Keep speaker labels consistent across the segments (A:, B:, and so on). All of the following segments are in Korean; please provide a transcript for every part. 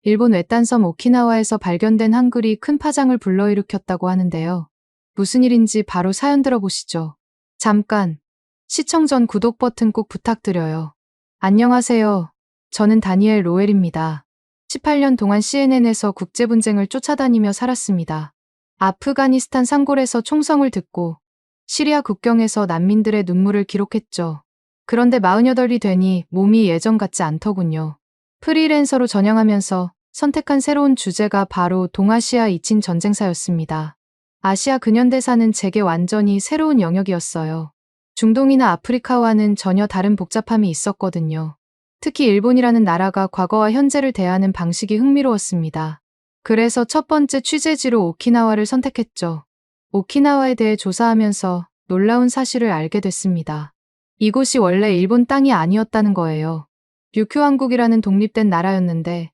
A: 일본 외딴섬 오키나와에서 발견된 한글이 큰 파장을 불러일으켰다고 하는데요. 무슨 일인지 바로 사연 들어보시죠. 잠깐, 시청 전 구독 버튼 꼭 부탁드려요. 안녕하세요. 저는 다니엘 로엘입니다. 18년 동안 CNN에서 국제분쟁을 쫓아다니며 살았습니다. 아프가니스탄 산골에서 총성을 듣고 시리아 국경에서 난민들의 눈물을 기록했죠. 그런데 48이 되니 몸이 예전 같지 않더군요. 프리랜서로 전향하면서 선택한 새로운 주제가 바로 동아시아 이친 전쟁사였습니다. 아시아 근현대사는 제게 완전히 새로운 영역이었어요. 중동이나 아프리카와는 전혀 다른 복잡함이 있었거든요. 특히 일본이라는 나라가 과거와 현재를 대하는 방식이 흥미로웠습니다. 그래서 첫 번째 취재지로 오키나와를 선택했죠. 오키나와에 대해 조사하면서 놀라운 사실을 알게 됐습니다. 이곳이 원래 일본 땅이 아니었다는 거예요. 류큐 왕국이라는 독립된 나라였는데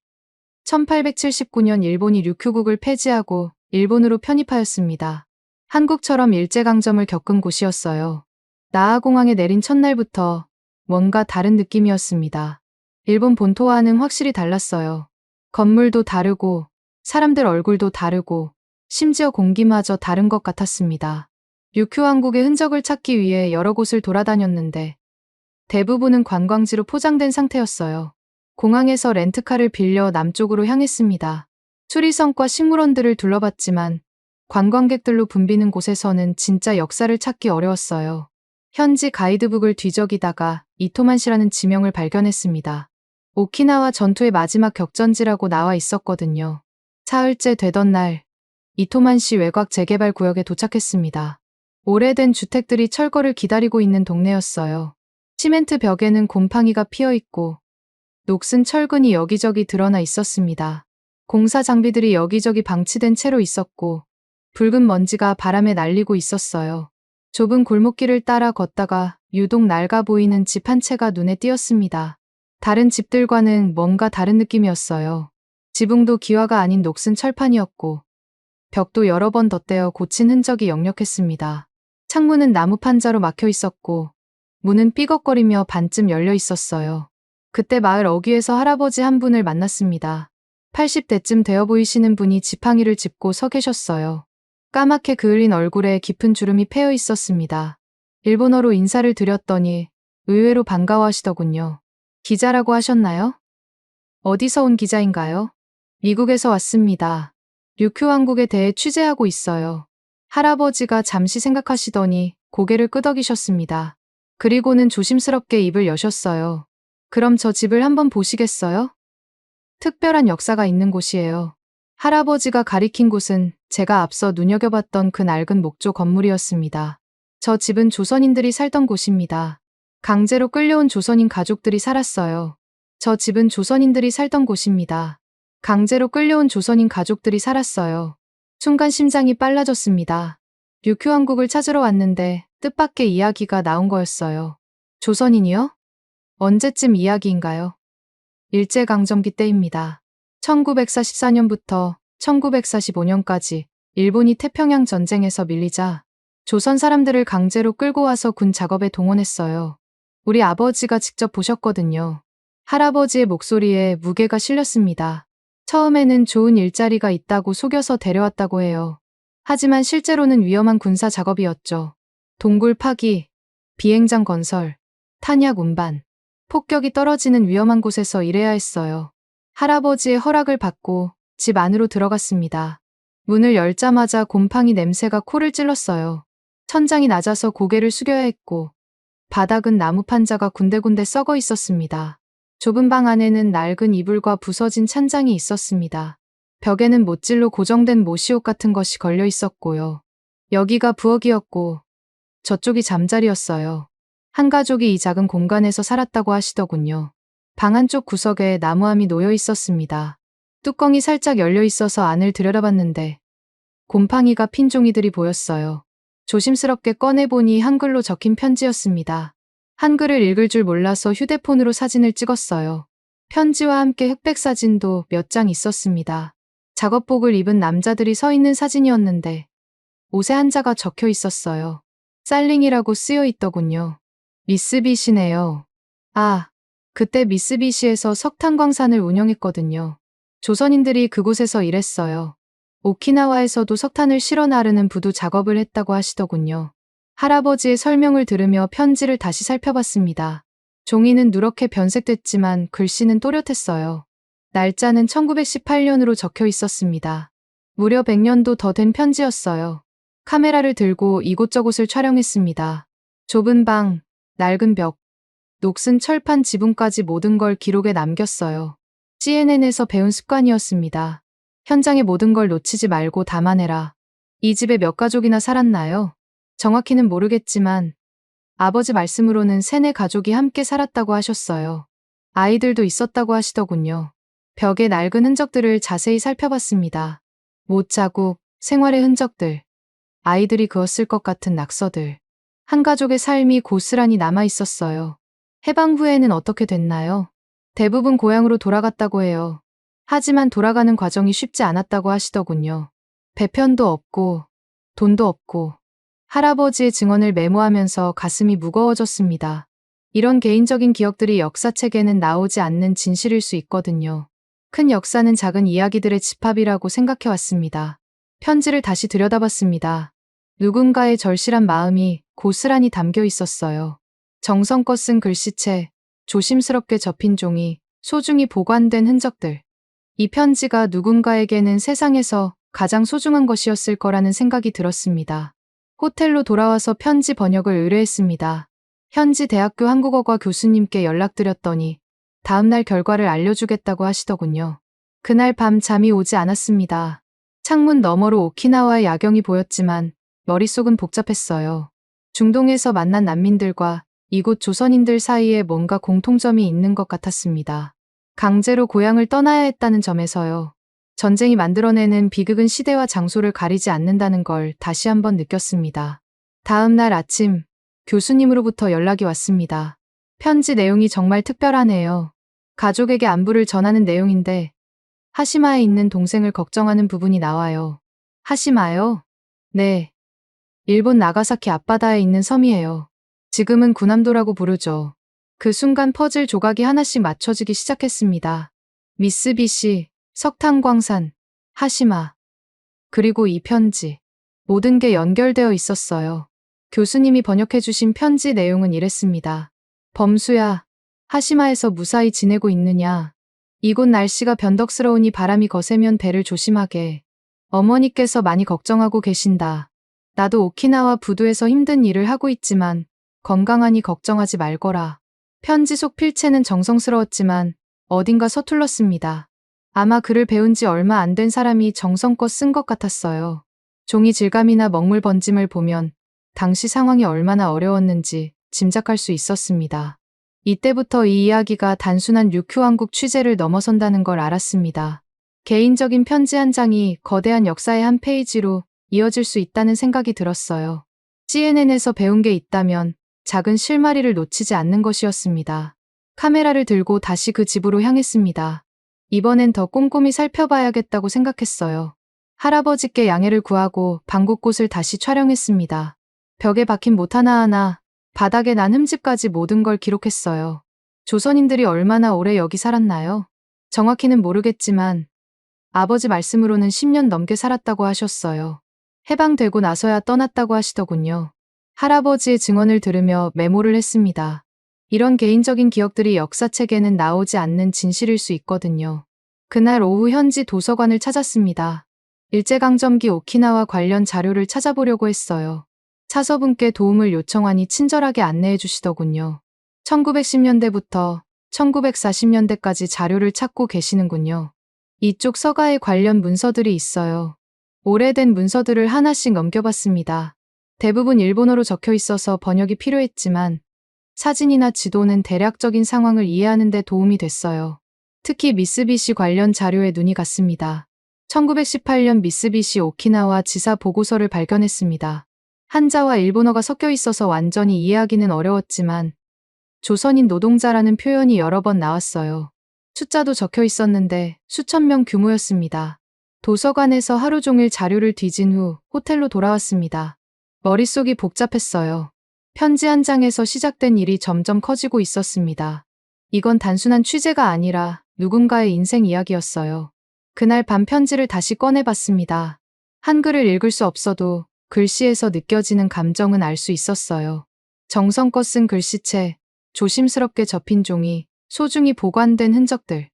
A: 1879년 일본이 류큐국을 폐지하고 일본으로 편입하였습니다. 한국처럼 일제강점을 겪은 곳이었어요. 나하공항에 내린 첫날부터 뭔가 다른 느낌이었습니다. 일본 본토와는 확실히 달랐어요. 건물도 다르고 사람들 얼굴도 다르고 심지어 공기마저 다른 것 같았습니다. 류큐 왕국의 흔적을 찾기 위해 여러 곳을 돌아다녔는데 대부분은 관광지로 포장된 상태였어요. 공항에서 렌트카를 빌려 남쪽으로 향했습니다. 수리성과 식물원들을 둘러봤지만 관광객들로 붐비는 곳에서는 진짜 역사를 찾기 어려웠어요. 현지 가이드북을 뒤적이다가 이토만시라는 지명을 발견했습니다. 오키나와 전투의 마지막 격전지라고 나와 있었거든요. 사흘째 되던 날, 이토만시 외곽 재개발 구역에 도착했습니다. 오래된 주택들이 철거를 기다리고 있는 동네였어요. 시멘트 벽에는 곰팡이가 피어있고 녹슨 철근이 여기저기 드러나 있었습니다. 공사 장비들이 여기저기 방치된 채로 있었고 붉은 먼지가 바람에 날리고 있었어요. 좁은 골목길을 따라 걷다가 유독 낡아 보이는 집 한 채가 눈에 띄었습니다. 다른 집들과는 뭔가 다른 느낌이었어요. 지붕도 기와가 아닌 녹슨 철판이었고 벽도 여러 번 덧대어 고친 흔적이 역력했습니다. 창문은 나무 판자로 막혀 있었고 문은 삐걱거리며 반쯤 열려 있었어요. 그때 마을 어귀에서 할아버지 한 분을 만났습니다. 80대쯤 되어 보이시는 분이 지팡이를 짚고 서 계셨어요. 까맣게 그을린 얼굴에 깊은 주름이 패여 있었습니다. 일본어로 인사를 드렸더니 의외로 반가워하시더군요. 기자라고 하셨나요? 어디서 온 기자인가요? 미국에서 왔습니다. 류큐 왕국에 대해 취재하고 있어요. 할아버지가 잠시 생각하시더니 고개를 끄덕이셨습니다. 그리고는 조심스럽게 입을 여셨어요. 그럼 저 집을 한번 보시겠어요? 특별한 역사가 있는 곳이에요. 할아버지가 가리킨 곳은 제가 앞서 눈여겨봤던 그 낡은 목조 건물이었습니다. 저 집은 조선인들이 살던 곳입니다. 강제로 끌려온 조선인 가족들이 살았어요. 저 집은 조선인들이 살던 곳입니다. 강제로 끌려온 조선인 가족들이 살았어요. 순간 심장이 빨라졌습니다. 류큐 왕국을 찾으러 왔는데 뜻밖의 이야기가 나온 거였어요. 조선인이요? 언제쯤 이야기인가요? 일제강점기 때입니다. 1944년부터 1945년까지 일본이 태평양 전쟁에서 밀리자 조선 사람들을 강제로 끌고 와서 군 작업에 동원했어요. 우리 아버지가 직접 보셨거든요. 할아버지의 목소리에 무게가 실렸습니다. 처음에는 좋은 일자리가 있다고 속여서 데려왔다고 해요. 하지만 실제로는 위험한 군사 작업이었죠. 동굴 파기, 비행장 건설, 탄약 운반, 폭격이 떨어지는 위험한 곳에서 일해야 했어요. 할아버지의 허락을 받고 집 안으로 들어갔습니다. 문을 열자마자 곰팡이 냄새가 코를 찔렀어요. 천장이 낮아서 고개를 숙여야 했고 바닥은 나무 판자가 군데군데 썩어 있었습니다. 좁은 방 안에는 낡은 이불과 부서진 찬장이 있었습니다. 벽에는 못질로 고정된 모시옷 같은 것이 걸려 있었고요. 여기가 부엌이었고 저쪽이 잠자리였어요. 한 가족이 이 작은 공간에서 살았다고 하시더군요. 방 한쪽 구석에 나무함이 놓여 있었습니다. 뚜껑이 살짝 열려 있어서 안을 들여다봤는데 곰팡이가 핀 종이들이 보였어요. 조심스럽게 꺼내보니 한글로 적힌 편지였습니다. 한글을 읽을 줄 몰라서 휴대폰으로 사진을 찍었어요. 편지와 함께 흑백 사진도 몇 장 있었습니다. 작업복을 입은 남자들이 서 있는 사진이었는데 옷에 한자가 적혀 있었어요. 쌀링이라고 쓰여 있더군요. 미쓰비시네요. 아, 그때 미쓰비시에서 석탄광산을 운영했거든요. 조선인들이 그곳에서 일했어요. 오키나와에서도 석탄을 실어 나르는 부두 작업을 했다고 하시더군요. 할아버지의 설명을 들으며 편지를 다시 살펴봤습니다. 종이는 누렇게 변색됐지만 글씨는 또렷했어요. 날짜는 1918년으로 적혀 있었습니다. 무려 100년도 더 된 편지였어요. 카메라를 들고 이곳저곳을 촬영했습니다. 좁은 방, 낡은 벽, 녹슨 철판 지붕까지 모든 걸 기록에 남겼어요. CNN에서 배운 습관이었습니다. 현장의 모든 걸 놓치지 말고 담아내라. 이 집에 몇 가족이나 살았나요? 정확히는 모르겠지만 아버지 말씀으로는 3, 4가족이 함께 살았다고 하셨어요. 아이들도 있었다고 하시더군요. 벽의 낡은 흔적들을 자세히 살펴봤습니다. 못 자국, 생활의 흔적들, 아이들이 그었을 것 같은 낙서들. 한 가족의 삶이 고스란히 남아 있었어요. 해방 후에는 어떻게 됐나요? 대부분 고향으로 돌아갔다고 해요. 하지만 돌아가는 과정이 쉽지 않았다고 하시더군요. 배편도 없고 돈도 없고 할아버지의 증언을 메모하면서 가슴이 무거워졌습니다. 이런 개인적인 기억들이 역사책에는 나오지 않는 진실일 수 있거든요. 큰 역사는 작은 이야기들의 집합이라고 생각해왔습니다. 편지를 다시 들여다봤습니다. 누군가의 절실한 마음이 고스란히 담겨 있었어요. 정성껏 쓴 글씨체, 조심스럽게 접힌 종이, 소중히 보관된 흔적들. 이 편지가 누군가에게는 세상에서 가장 소중한 것이었을 거라는 생각이 들었습니다. 호텔로 돌아와서 편지 번역을 의뢰했습니다. 현지 대학교 한국어과 교수님께 연락드렸더니 다음날 결과를 알려주겠다고 하시더군요. 그날 밤 잠이 오지 않았습니다. 창문 너머로 오키나와의 야경이 보였지만 머릿속은 복잡했어요. 중동에서 만난 난민들과 이곳 조선인들 사이에 뭔가 공통점이 있는 것 같았습니다. 강제로 고향을 떠나야 했다는 점에서요. 전쟁이 만들어내는 비극은 시대와 장소를 가리지 않는다는 걸 다시 한번 느꼈습니다. 다음 날 아침, 교수님으로부터 연락이 왔습니다. 편지 내용이 정말 특별하네요. 가족에게 안부를 전하는 내용인데 하시마에 있는 동생을 걱정하는 부분이 나와요. 하시마요? 네. 일본 나가사키 앞바다에 있는 섬이에요. 지금은 구남도라고 부르죠. 그 순간 퍼즐 조각이 하나씩 맞춰지기 시작했습니다. 미쓰비시, 석탄광산, 하시마. 그리고 이 편지. 모든 게 연결되어 있었어요. 교수님이 번역해주신 편지 내용은 이랬습니다. 범수야, 하시마에서 무사히 지내고 있느냐? 이곳 날씨가 변덕스러우니 바람이 거세면 배를 조심하게. 어머니께서 많이 걱정하고 계신다. 나도 오키나와 부두에서 힘든 일을 하고 있지만 건강하니 걱정하지 말거라. 편지 속 필체는 정성스러웠지만 어딘가 서툴렀습니다. 아마 글을 배운 지 얼마 안 된 사람이 정성껏 쓴 것 같았어요. 종이 질감이나 먹물 번짐을 보면 당시 상황이 얼마나 어려웠는지 짐작할 수 있었습니다. 이때부터 이 이야기가 단순한 류큐왕국 취재를 넘어선다는 걸 알았습니다. 개인적인 편지 한 장이 거대한 역사의 한 페이지로 이어질 수 있다는 생각이 들었어요. CNN에서 배운 게 있다면 작은 실마리를 놓치지 않는 것이었습니다. 카메라를 들고 다시 그 집으로 향했습니다. 이번엔 더 꼼꼼히 살펴봐야겠다고 생각했어요. 할아버지께 양해를 구하고 방 곳곳을 다시 촬영했습니다. 벽에 박힌 못 하나하나, 바닥에 난 흠집까지 모든 걸 기록했어요. 조선인들이 얼마나 오래 여기 살았나요? 정확히는 모르겠지만 아버지 말씀으로는 10년 넘게 살았다고 하셨어요. 해방되고 나서야 떠났다고 하시더군요. 할아버지의 증언을 들으며 메모를 했습니다. 이런 개인적인 기억들이 역사책에는 나오지 않는 진실일 수 있거든요. 그날 오후 현지 도서관을 찾았습니다. 일제강점기 오키나와 관련 자료를 찾아보려고 했어요. 차서분께 도움을 요청하니 친절하게 안내해 주시더군요. 1910년대부터 1940년대까지 자료를 찾고 계시는군요. 이쪽 서가에 관련 문서들이 있어요. 오래된 문서들을 하나씩 넘겨봤습니다. 대부분 일본어로 적혀 있어서 번역이 필요했지만 사진이나 지도는 대략적인 상황을 이해하는 데 도움이 됐어요. 특히 미쓰비시 관련 자료에 눈이 갔습니다. 1918년 미쓰비시 오키나와 지사 보고서를 발견했습니다. 한자와 일본어가 섞여 있어서 완전히 이해하기는 어려웠지만 조선인 노동자라는 표현이 여러 번 나왔어요. 숫자도 적혀 있었는데 수천 명 규모였습니다. 도서관에서 하루 종일 자료를 뒤진 후 호텔로 돌아왔습니다. 머릿속이 복잡했어요. 편지 한 장에서 시작된 일이 점점 커지고 있었습니다. 이건 단순한 취재가 아니라 누군가의 인생 이야기였어요. 그날 밤 편지를 다시 꺼내봤습니다. 한글을 읽을 수 없어도 글씨에서 느껴지는 감정은 알 수 있었어요. 정성껏 쓴 글씨체, 조심스럽게 접힌 종이, 소중히 보관된 흔적들.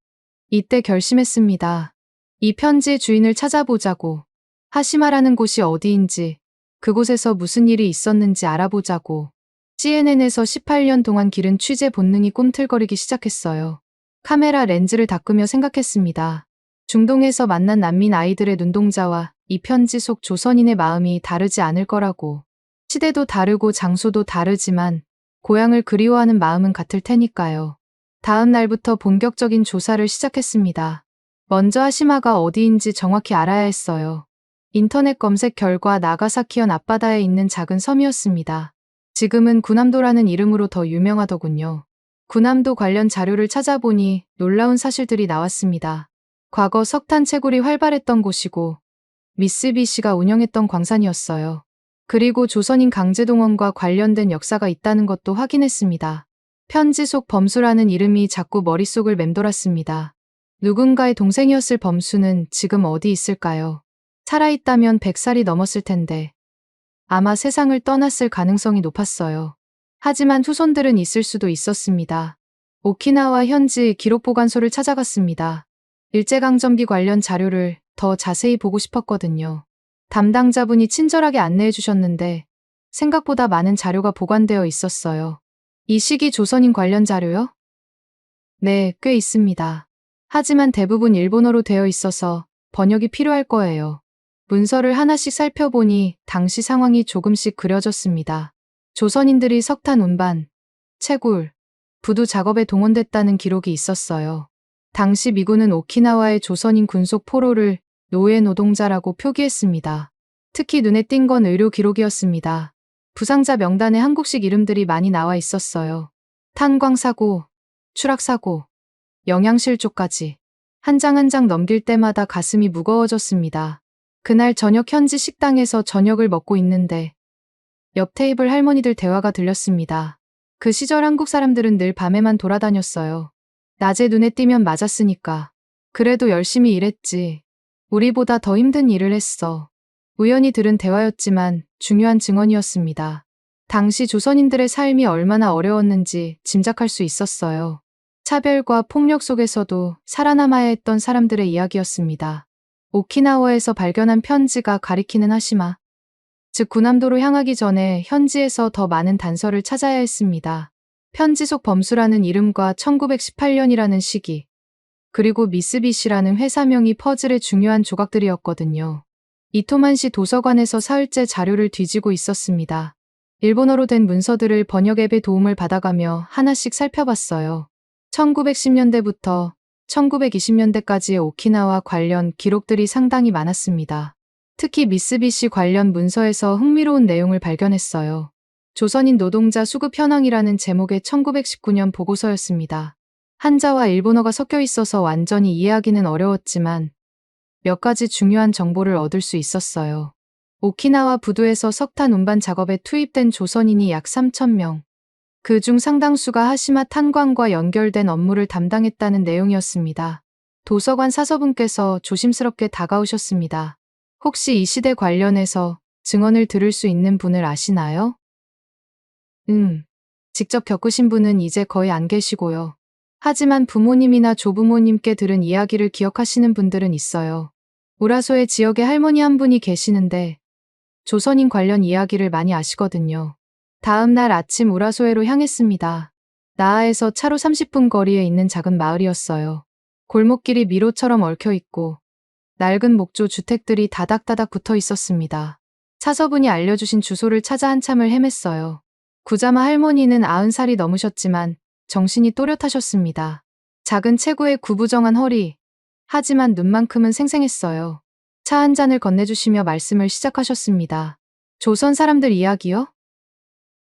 A: 이때 결심했습니다. 이 편지의 주인을 찾아보자고. 하시마라는 곳이 어디인지, 그곳에서 무슨 일이 있었는지 알아보자고. CNN에서 18년 동안 기른 취재 본능이 꿈틀거리기 시작했어요. 카메라 렌즈를 닦으며 생각했습니다. 중동에서 만난 난민 아이들의 눈동자와 이 편지 속 조선인의 마음이 다르지 않을 거라고. 시대도 다르고 장소도 다르지만 고향을 그리워하는 마음은 같을 테니까요. 다음 날부터 본격적인 조사를 시작했습니다. 먼저 하시마가 어디인지 정확히 알아야 했어요. 인터넷 검색 결과 나가사키현 앞바다에 있는 작은 섬이었습니다. 지금은 구남도라는 이름으로 더 유명하더군요. 구남도 관련 자료를 찾아보니 놀라운 사실들이 나왔습니다. 과거 석탄 채굴이 활발했던 곳이고 미쓰비시가 운영했던 광산이었어요. 그리고 조선인 강제동원과 관련된 역사가 있다는 것도 확인했습니다. 편지 속 범수라는 이름이 자꾸 머릿속을 맴돌았습니다. 누군가의 동생이었을 범수는 지금 어디 있을까요? 살아있다면 100살이 넘었을 텐데 아마 세상을 떠났을 가능성이 높았어요. 하지만 후손들은 있을 수도 있었습니다. 오키나와 현지 기록보관소를 찾아갔습니다. 일제강점기 관련 자료를 더 자세히 보고 싶었거든요. 담당자분이 친절하게 안내해 주셨는데 생각보다 많은 자료가 보관되어 있었어요. 이 시기 조선인 관련 자료요? 네, 꽤 있습니다. 하지만 대부분 일본어로 되어 있어서 번역이 필요할 거예요. 문서를 하나씩 살펴보니 당시 상황이 조금씩 그려졌습니다. 조선인들이 석탄 운반, 채굴, 부두 작업에 동원됐다는 기록이 있었어요. 당시 미군은 오키나와의 조선인 군속 포로를 노예 노동자라고 표기했습니다. 특히 눈에 띈 건 의료 기록이었습니다. 부상자 명단에 한국식 이름들이 많이 나와 있었어요. 탄광사고, 추락사고, 영양실조까지. 한 장 한 장 넘길 때마다 가슴이 무거워졌습니다. 그날 저녁 현지 식당에서 저녁을 먹고 있는데 옆 테이블 할머니들 대화가 들렸습니다. 그 시절 한국 사람들은 늘 밤에만 돌아다녔어요. 낮에 눈에 띄면 맞았으니까. 그래도 열심히 일했지. 우리보다 더 힘든 일을 했어. 우연히 들은 대화였지만 중요한 증언이었습니다. 당시 조선인들의 삶이 얼마나 어려웠는지 짐작할 수 있었어요. 차별과 폭력 속에서도 살아남아야 했던 사람들의 이야기였습니다. 오키나와에서 발견한 편지가 가리키는 하시마. 즉 구남도로 향하기 전에 현지에서 더 많은 단서를 찾아야 했습니다. 편지 속 범수라는 이름과 1918년이라는 시기, 그리고 미쓰비시라는 회사명이 퍼즐의 중요한 조각들이었거든요. 이토만시 도서관에서 사흘째 자료를 뒤지고 있었습니다. 일본어로 된 문서들을 번역 앱의 도움을 받아가며 하나씩 살펴봤어요. 1910년대부터 1920년대까지의 오키나와 관련 기록들이 상당히 많았습니다. 특히 미쓰비시 관련 문서에서 흥미로운 내용을 발견했어요. 조선인 노동자 수급 현황이라는 제목의 1919년 보고서였습니다. 한자와 일본어가 섞여 있어서 완전히 이해하기는 어려웠지만 몇 가지 중요한 정보를 얻을 수 있었어요. 오키나와 부두에서 석탄 운반 작업에 투입된 조선인이 약 3,000명. 그중 상당수가 하시마 탄광과 연결된 업무를 담당했다는 내용이었습니다. 도서관 사서분께서 조심스럽게 다가오셨습니다. 혹시 이 시대 관련해서 증언을 들을 수 있는 분을 아시나요? 직접 겪으신 분은 이제 거의 안 계시고요. 하지만 부모님이나 조부모님께 들은 이야기를 기억하시는 분들은 있어요. 우라소의 지역에 할머니 한 분이 계시는데 조선인 관련 이야기를 많이 아시거든요. 다음 날 아침 우라소에로 향했습니다. 나아에서 차로 30분 거리에 있는 작은 마을이었어요. 골목길이 미로처럼 얽혀있고 낡은 목조 주택들이 다닥다닥 붙어 있었습니다. 차서분이 알려주신 주소를 찾아 한참을 헤맸어요. 구자마 할머니는 90살이 넘으셨지만 정신이 또렷하셨습니다. 작은 체구에 구부정한 허리, 하지만 눈만큼은 생생했어요. 차 한 잔을 건네주시며 말씀을 시작하셨습니다. 조선 사람들 이야기요?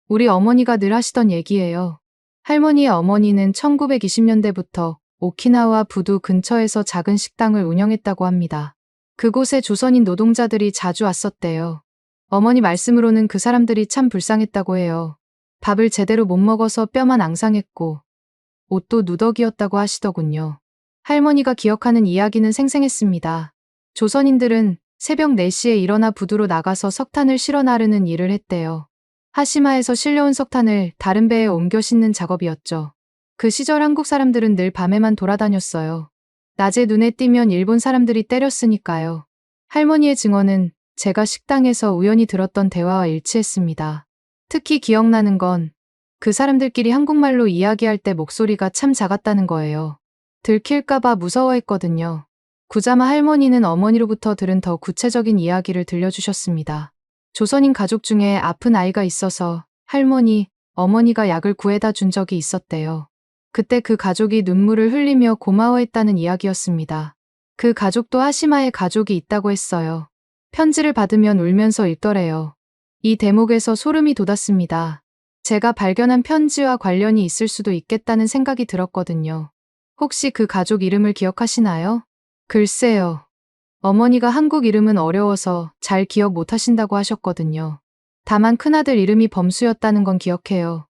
A: 우리 어머니가 늘 하시던 얘기예요. 할머니의 어머니는 1920년대부터 오키나와 부두 근처에서 작은 식당을 운영했다고 합니다. 그곳에 조선인 노동자들이 자주 왔었대요. 어머니 말씀으로는 그 사람들이 참 불쌍했다고 해요. 밥을 제대로 못 먹어서 뼈만 앙상했고 옷도 누더기였다고 하시더군요. 할머니가 기억하는 이야기는 생생했습니다. 조선인들은 새벽 4시에 일어나 부두로 나가서 석탄을 실어 나르는 일을 했대요. 하시마에서 실려온 석탄을 다른 배에 옮겨 싣는 작업이었죠. 그 시절 한국 사람들은 늘 밤에만 돌아다녔어요. 낮에 눈에 띄면 일본 사람들이 때렸으니까요. 할머니의 증언은 제가 식당에서 우연히 들었던 대화와 일치했습니다. 특히 기억나는 건 그 사람들끼리 한국말로 이야기할 때 목소리가 참 작았다는 거예요. 들킬까봐 무서워했거든요. 구자마 할머니는 어머니로부터 들은 더 구체적인 이야기를 들려주셨습니다. 조선인 가족 중에 아픈 아이가 있어서 할머니, 어머니가 약을 구해다 준 적이 있었대요. 그때 그 가족이 눈물을 흘리며 고마워했다는 이야기였습니다. 그 가족도 하시마에 가족이 있다고 했어요. 편지를 받으면 울면서 읽더래요. 이 대목에서 소름이 돋았습니다. 제가 발견한 편지와 관련이 있을 수도 있겠다는 생각이 들었거든요. 혹시 그 가족 이름을 기억하시나요? 글쎄요. 어머니가 한국 이름은 어려워서 잘 기억 못하신다고 하셨거든요. 다만 큰아들 이름이 범수였다는 건 기억해요.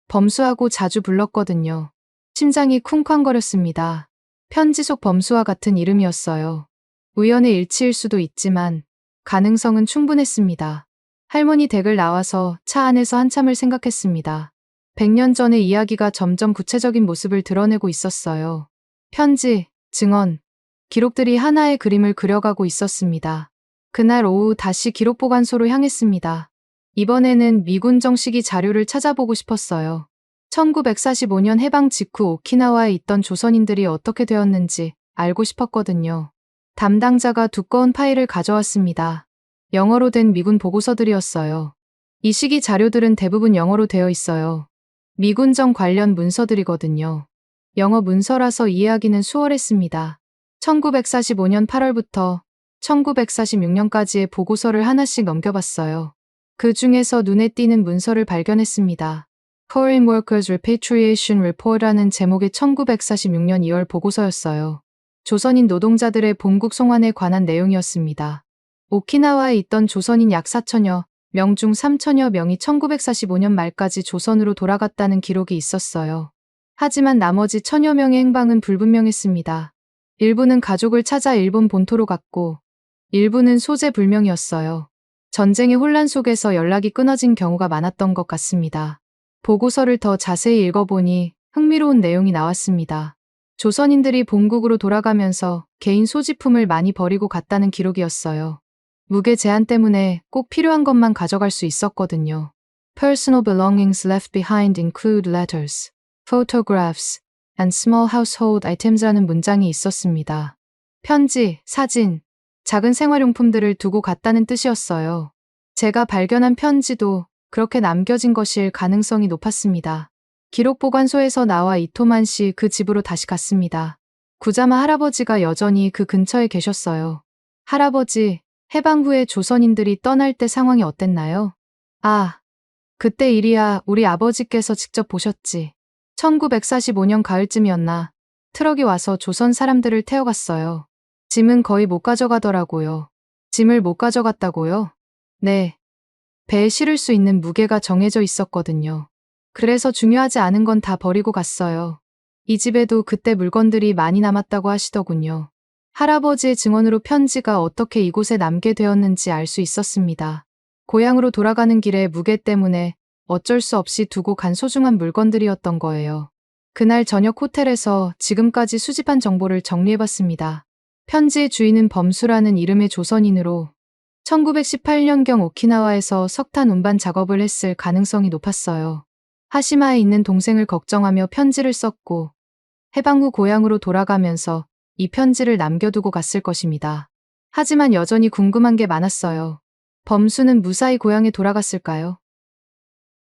A: 범수하고 자주 불렀거든요. 심장이 쿵쾅거렸습니다. 편지 속 범수와 같은 이름이었어요. 우연의 일치일 수도 있지만 가능성은 충분했습니다. 할머니 댁을 나와서 차 안에서 한참을 생각했습니다. 100년 전의 이야기가 점점 구체적인 모습을 드러내고 있었어요. 편지, 증언, 기록들이 하나의 그림을 그려가고 있었습니다. 그날 오후 다시 기록보관소로 향했습니다. 이번에는 미군 정식이 자료를 찾아보고 싶었어요. 1945년 해방 직후 오키나와에 있던 조선인들이 어떻게 되었는지 알고 싶었거든요. 담당자가 두꺼운 파일을 가져왔습니다. 영어로 된 미군 보고서들이었어요. 이 시기 자료들은 대부분 영어로 되어 있어요. 미군정 관련 문서들이거든요. 영어 문서라서 이해하기는 수월했습니다. 1945년 8월부터 1946년까지의 보고서를 하나씩 넘겨봤어요. 그 중에서 눈에 띄는 문서를 발견했습니다. Foreign Workers Repatriation Report라는 제목의 1946년 2월 보고서였어요. 조선인 노동자들의 본국 송환에 관한 내용이었습니다. 오키나와에 있던 조선인 약 4천여 명 중 3천여 명이 1945년 말까지 조선으로 돌아갔다는 기록이 있었어요. 하지만 나머지 1,000여 명의 행방은 불분명했습니다. 일부는 가족을 찾아 일본 본토로 갔고 일부는 소재 불명이었어요. 전쟁의 혼란 속에서 연락이 끊어진 경우가 많았던 것 같습니다. 보고서를 더 자세히 읽어보니 흥미로운 내용이 나왔습니다. 조선인들이 본국으로 돌아가면서 개인 소지품을 많이 버리고 갔다는 기록이었어요. 무게 제한 때문에 꼭 필요한 것만 가져갈 수 있었거든요. Personal belongings left behind include letters, photographs, and small household items라는 문장이 있었습니다. 편지, 사진, 작은 생활용품들을 두고 갔다는 뜻이었어요. 제가 발견한 편지도 그렇게 남겨진 것일 가능성이 높았습니다. 기록보관소에서 나와 이토만 씨 그 집으로 다시 갔습니다. 구자마 할아버지가 여전히 그 근처에 계셨어요. 할아버지, 해방 후에 조선인들이 떠날 때 상황이 어땠나요? 아, 그때 일이야 우리 아버지께서 직접 보셨지. 1945년 가을쯤이었나 트럭이 와서 조선 사람들을 태워갔어요. 짐은 거의 못 가져가더라고요. 짐을 못 가져갔다고요? 네. 배에 실을 수 있는 무게가 정해져 있었거든요. 그래서 중요하지 않은 건 다 버리고 갔어요. 이 집에도 그때 물건들이 많이 남았다고 하시더군요. 할아버지의 증언으로 편지가 어떻게 이곳에 남게 되었는지 알 수 있었습니다. 고향으로 돌아가는 길에 무게 때문에 어쩔 수 없이 두고 간 소중한 물건들이었던 거예요. 그날 저녁 호텔에서 지금까지 수집한 정보를 정리해봤습니다. 편지의 주인은 범수라는 이름의 조선인으로 1918년경 오키나와에서 석탄 운반 작업을 했을 가능성이 높았어요. 하시마에 있는 동생을 걱정하며 편지를 썼고 해방 후 고향으로 돌아가면서 이 편지를 남겨두고 갔을 것입니다. 하지만 여전히 궁금한 게 많았어요. 범수는 무사히 고향에 돌아갔을까요?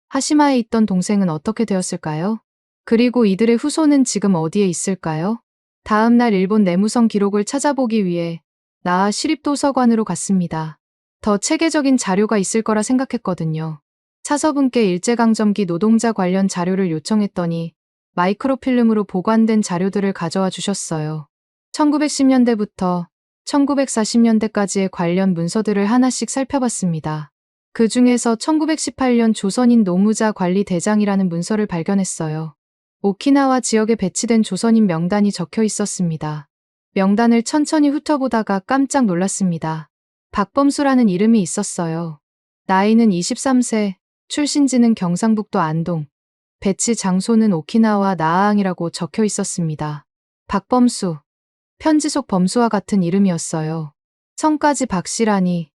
A: 하시마에 있던 동생은 어떻게 되었을까요? 그리고 이들의 후손은 지금 어디에 있을까요? 다음 날 일본 내무성 기록을 찾아보기 위해 나아 시립도서관으로 갔습니다. 더 체계적인 자료가 있을 거라 생각했거든요. 차서분께 일제강점기 노동자 관련 자료를 요청했더니 마이크로필름으로 보관된 자료들을 가져와 주셨어요. 1910년대부터 1940년대까지의 관련 문서들을 하나씩 살펴봤습니다. 그 중에서 1918년 조선인 노무자 관리 대장이라는 문서를 발견했어요. 오키나와 지역에 배치된 조선인 명단이 적혀 있었습니다. 명단을 천천히 훑어보다가 깜짝 놀랐습니다. 박범수라는 이름이 있었어요. 나이는 23세, 출신지는 경상북도 안동, 배치 장소는 오키나와 나아항이라고 적혀 있었습니다. 박범수, 편지 속 범수와 같은 이름이었어요. 성까지 박씨라니.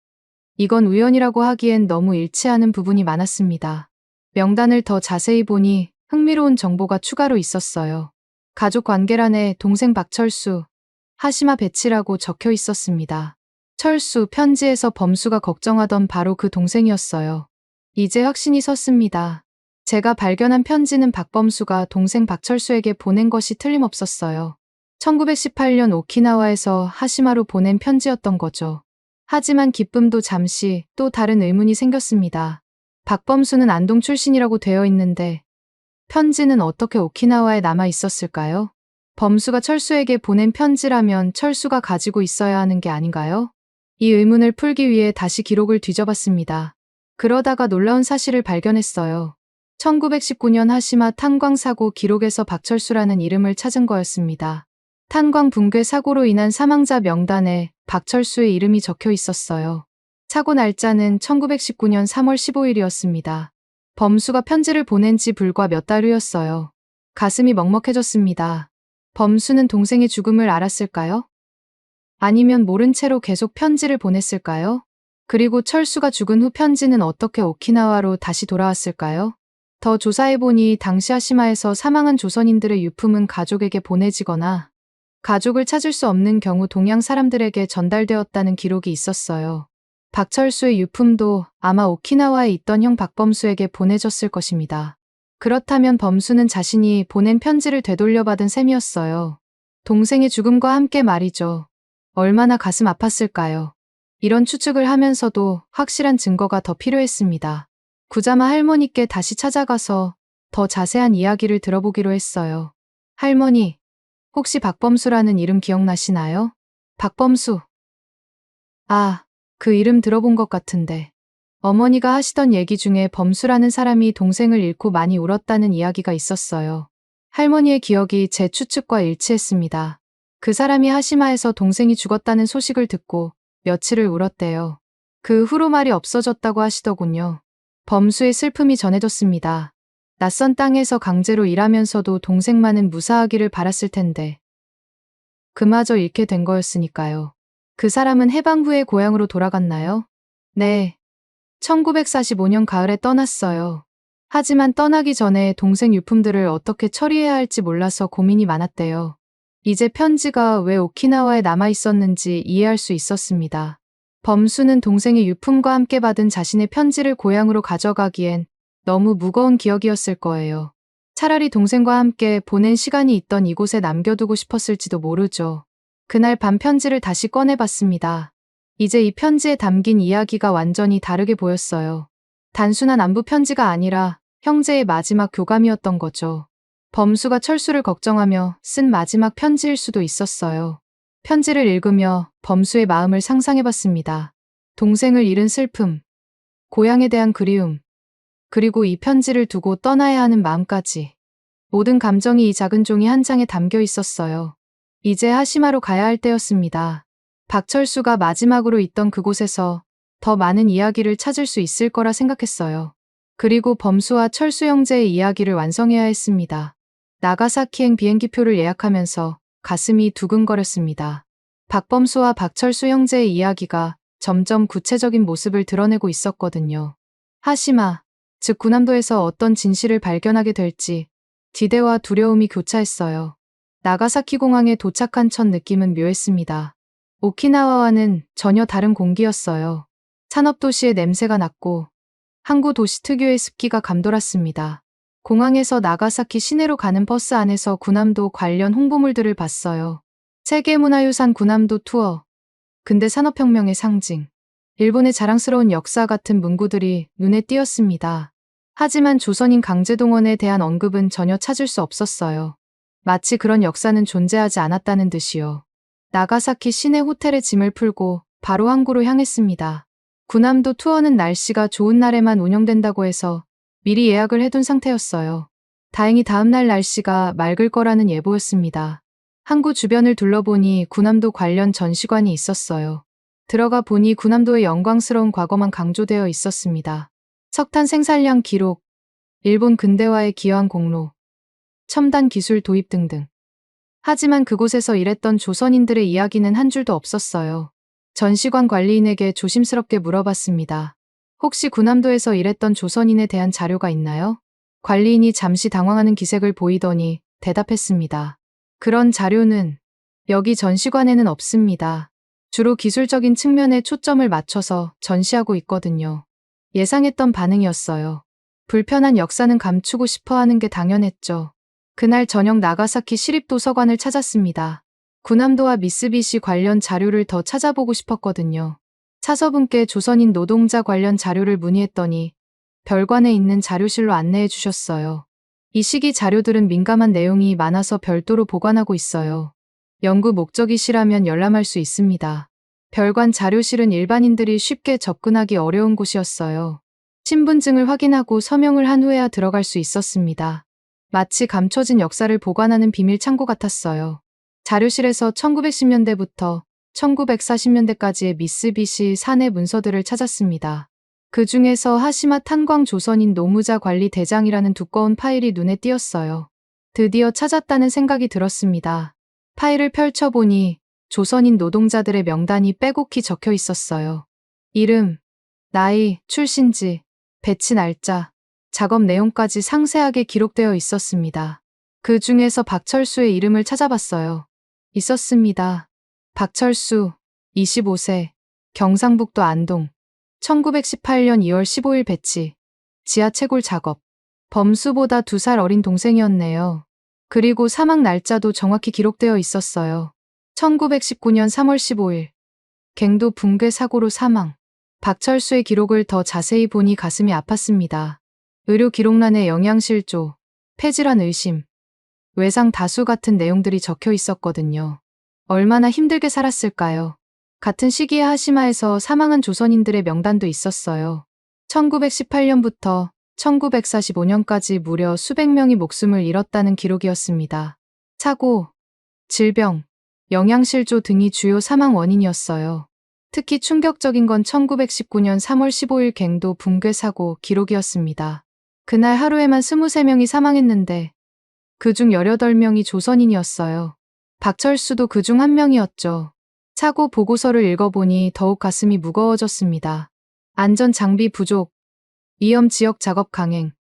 A: 이건 우연이라고 하기엔 너무 일치하는 부분이 많았습니다. 명단을 더 자세히 보니 흥미로운 정보가 추가로 있었어요. 가족 관계란에 동생 박철수, 하시마 배치라고 적혀 있었습니다. 철수, 편지에서 범수가 걱정하던 바로 그 동생이었어요. 이제 확신이 섰습니다. 제가 발견한 편지는 박범수가 동생 박철수에게 보낸 것이 틀림없었어요. 1918년 오키나와에서 하시마로 보낸 편지였던 거죠. 하지만 기쁨도 잠시 또 다른 의문이 생겼습니다. 박범수는 안동 출신이라고 되어 있는데 편지는 어떻게 오키나와에 남아 있었을까요? 범수가 철수에게 보낸 편지라면 철수가 가지고 있어야 하는 게 아닌가요? 이 의문을 풀기 위해 다시 기록을 뒤져봤습니다. 그러다가 놀라운 사실을 발견했어요. 1919년 하시마 탄광 사고 기록에서 박철수라는 이름을 찾은 거였습니다. 탄광 붕괴 사고로 인한 사망자 명단에 박철수의 이름이 적혀 있었어요. 사고 날짜는 1919년 3월 15일이었습니다. 범수가 편지를 보낸 지 불과 몇 달 후였어요. 가슴이 먹먹해졌습니다. 범수는 동생의 죽음을 알았을까요? 아니면 모른 채로 계속 편지를 보냈을까요? 그리고 철수가 죽은 후 편지는 어떻게 오키나와로 다시 돌아왔을까요? 더 조사해보니 당시 하시마에서 사망한 조선인들의 유품은 가족에게 보내지거나 가족을 찾을 수 없는 경우 동양 사람들에게 전달되었다는 기록이 있었어요. 박철수의 유품도 아마 오키나와에 있던 형 박범수에게 보내졌을 것입니다. 그렇다면 범수는 자신이 보낸 편지를 되돌려받은 셈이었어요. 동생의 죽음과 함께 말이죠. 얼마나 가슴 아팠을까요? 이런 추측을 하면서도 확실한 증거가 더 필요했습니다. 구자마 할머니께 다시 찾아가서 더 자세한 이야기를 들어보기로 했어요. 할머니, 혹시 박범수라는 이름 기억나시나요? 박범수. 아, 그 이름 들어본 것 같은데. 어머니가 하시던 얘기 중에 범수라는 사람이 동생을 잃고 많이 울었다는 이야기가 있었어요. 할머니의 기억이 제 추측과 일치했습니다. 그 사람이 하시마에서 동생이 죽었다는 소식을 듣고 며칠을 울었대요. 그 후로 말이 없어졌다고 하시더군요. 범수의 슬픔이 전해졌습니다. 낯선 땅에서 강제로 일하면서도 동생만은 무사하기를 바랐을 텐데 그마저 잃게 된 거였으니까요. 그 사람은 해방 후에 고향으로 돌아갔나요? 네. 1945년 가을에 떠났어요. 하지만 떠나기 전에 동생 유품들을 어떻게 처리해야 할지 몰라서 고민이 많았대요. 이제 편지가 왜 오키나와에 남아 있었는지 이해할 수 있었습니다. 범수는 동생의 유품과 함께 받은 자신의 편지를 고향으로 가져가기엔 너무 무거운 기억이었을 거예요. 차라리 동생과 함께 보낸 시간이 있던 이곳에 남겨두고 싶었을지도 모르죠. 그날 밤 편지를 다시 꺼내봤습니다. 이제 이 편지에 담긴 이야기가 완전히 다르게 보였어요. 단순한 안부 편지가 아니라 형제의 마지막 교감이었던 거죠. 범수가 철수를 걱정하며 쓴 마지막 편지일 수도 있었어요. 편지를 읽으며 범수의 마음을 상상해봤습니다. 동생을 잃은 슬픔, 고향에 대한 그리움, 그리고 이 편지를 두고 떠나야 하는 마음까지. 모든 감정이 이 작은 종이 한 장에 담겨 있었어요. 이제 하시마로 가야 할 때였습니다. 박철수가 마지막으로 있던 그곳에서 더 많은 이야기를 찾을 수 있을 거라 생각했어요. 그리고 범수와 철수 형제의 이야기를 완성해야 했습니다. 나가사키행 비행기표를 예약하면서 가슴이 두근거렸습니다. 박범수와 박철수 형제의 이야기가 점점 구체적인 모습을 드러내고 있었거든요. 하시마, 즉 군함도에서 어떤 진실을 발견하게 될지 기대와 두려움이 교차했어요. 나가사키 공항에 도착한 첫 느낌은 묘했습니다. 오키나와와는 전혀 다른 공기였어요. 산업도시의 냄새가 났고 항구 도시 특유의 습기가 감돌았습니다. 공항에서 나가사키 시내로 가는 버스 안에서 군함도 관련 홍보물들을 봤어요. 세계문화유산 군함도 투어, 근대 산업혁명의 상징, 일본의 자랑스러운 역사 같은 문구들이 눈에 띄었습니다. 하지만 조선인 강제동원에 대한 언급은 전혀 찾을 수 없었어요. 마치 그런 역사는 존재하지 않았다는 듯이요. 나가사키 시내 호텔에 짐을 풀고 바로 항구로 향했습니다. 군함도 투어는 날씨가 좋은 날에만 운영된다고 해서 미리 예약을 해둔 상태였어요. 다행히 다음날 날씨가 맑을 거라는 예보였습니다. 항구 주변을 둘러보니 군함도 관련 전시관이 있었어요. 들어가 보니 군함도의 영광스러운 과거만 강조되어 있었습니다. 석탄 생산량 기록, 일본 근대화에 기여한 공로, 첨단 기술 도입 등등. 하지만 그곳에서 일했던 조선인들의 이야기는 한 줄도 없었어요. 전시관 관리인에게 조심스럽게 물어봤습니다. 혹시 군함도에서 일했던 조선인에 대한 자료가 있나요? 관리인이 잠시 당황하는 기색을 보이더니 대답했습니다. 그런 자료는 여기 전시관에는 없습니다. 주로 기술적인 측면에 초점을 맞춰서 전시하고 있거든요. 예상했던 반응이었어요. 불편한 역사는 감추고 싶어 하는 게 당연했죠. 그날 저녁 나가사키 시립도서관을 찾았습니다. 군함도와 미쓰비시 관련 자료를 더 찾아보고 싶었거든요. 사서분께 조선인 노동자 관련 자료를 문의했더니 별관에 있는 자료실로 안내해 주셨어요. 이 시기 자료들은 민감한 내용이 많아서 별도로 보관하고 있어요. 연구 목적이시라면 열람할 수 있습니다. 별관 자료실은 일반인들이 쉽게 접근하기 어려운 곳이었어요. 신분증을 확인하고 서명을 한 후에야 들어갈 수 있었습니다. 마치 감춰진 역사를 보관하는 비밀 창고 같았어요. 자료실에서 1910년대부터 1940년대까지의 미쓰비시 사내 문서들을 찾았습니다. 그 중에서 하시마 탄광 조선인 노무자 관리 대장이라는 두꺼운 파일이 눈에 띄었어요. 드디어 찾았다는 생각이 들었습니다. 파일을 펼쳐보니 조선인 노동자들의 명단이 빼곡히 적혀 있었어요. 이름, 나이, 출신지, 배치 날짜, 작업 내용까지 상세하게 기록되어 있었습니다. 그 중에서 박철수의 이름을 찾아봤어요. 있었습니다. 박철수, 25세, 경상북도 안동, 1918년 2월 15일 배치, 지하 채굴 작업. 범수보다 2살 어린 동생이었네요. 그리고 사망 날짜도 정확히 기록되어 있었어요. 1919년 3월 15일, 갱도 붕괴 사고로 사망. 박철수의 기록을 더 자세히 보니 가슴이 아팠습니다. 의료 기록란에 영양실조, 폐질환 의심, 외상 다수 같은 내용들이 적혀 있었거든요. 얼마나 힘들게 살았을까요? 같은 시기에 하시마에서 사망한 조선인들의 명단도 있었어요. 1918년부터 1945년까지 무려 수백 명이 목숨을 잃었다는 기록이었습니다. 사고, 질병, 영양실조 등이 주요 사망 원인이었어요. 특히 충격적인 건 1919년 3월 15일 갱도 붕괴 사고 기록이었습니다. 그날 하루에만 23명이 사망했는데 그중 18명이 조선인이었어요. 박철수도 그중 한 명이었죠. 사고 보고서를 읽어보니 더욱 가슴이 무거워졌습니다. 안전 장비 부족, 위험 지역 작업 강행,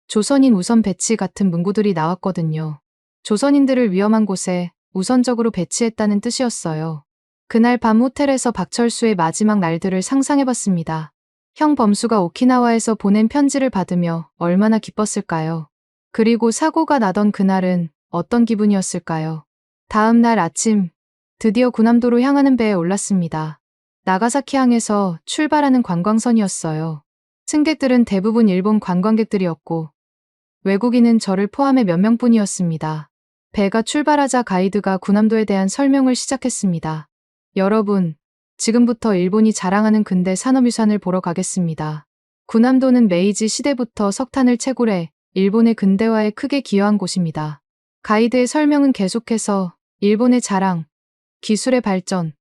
A: 조선인 우선 배치 같은 문구들이 나왔거든요. 조선인들을 위험한 곳에 우선적으로 배치했다는 뜻이었어요. 그날 밤 호텔에서 박철수의 마지막 날들을 상상해봤습니다. 형 범수가 오키나와에서 보낸 편지를 받으며 얼마나 기뻤을까요? 그리고 사고가 나던 그날은 어떤 기분이었을까요? 다음 날 아침, 드디어 군함도로 향하는 배에 올랐습니다. 나가사키항에서 출발하는 관광선이었어요. 승객들은 대부분 일본 관광객들이었고 외국인은 저를 포함해 몇 명뿐이었습니다. 배가 출발하자 가이드가 군함도에 대한 설명을 시작했습니다. 여러분, 지금부터 일본이 자랑하는 근대 산업유산을 보러 가겠습니다. 군함도는 메이지 시대부터 석탄을 채굴해 일본의 근대화에 크게 기여한 곳입니다. 가이드의 설명은 계속해서 일본의 자랑, 기술의 발전,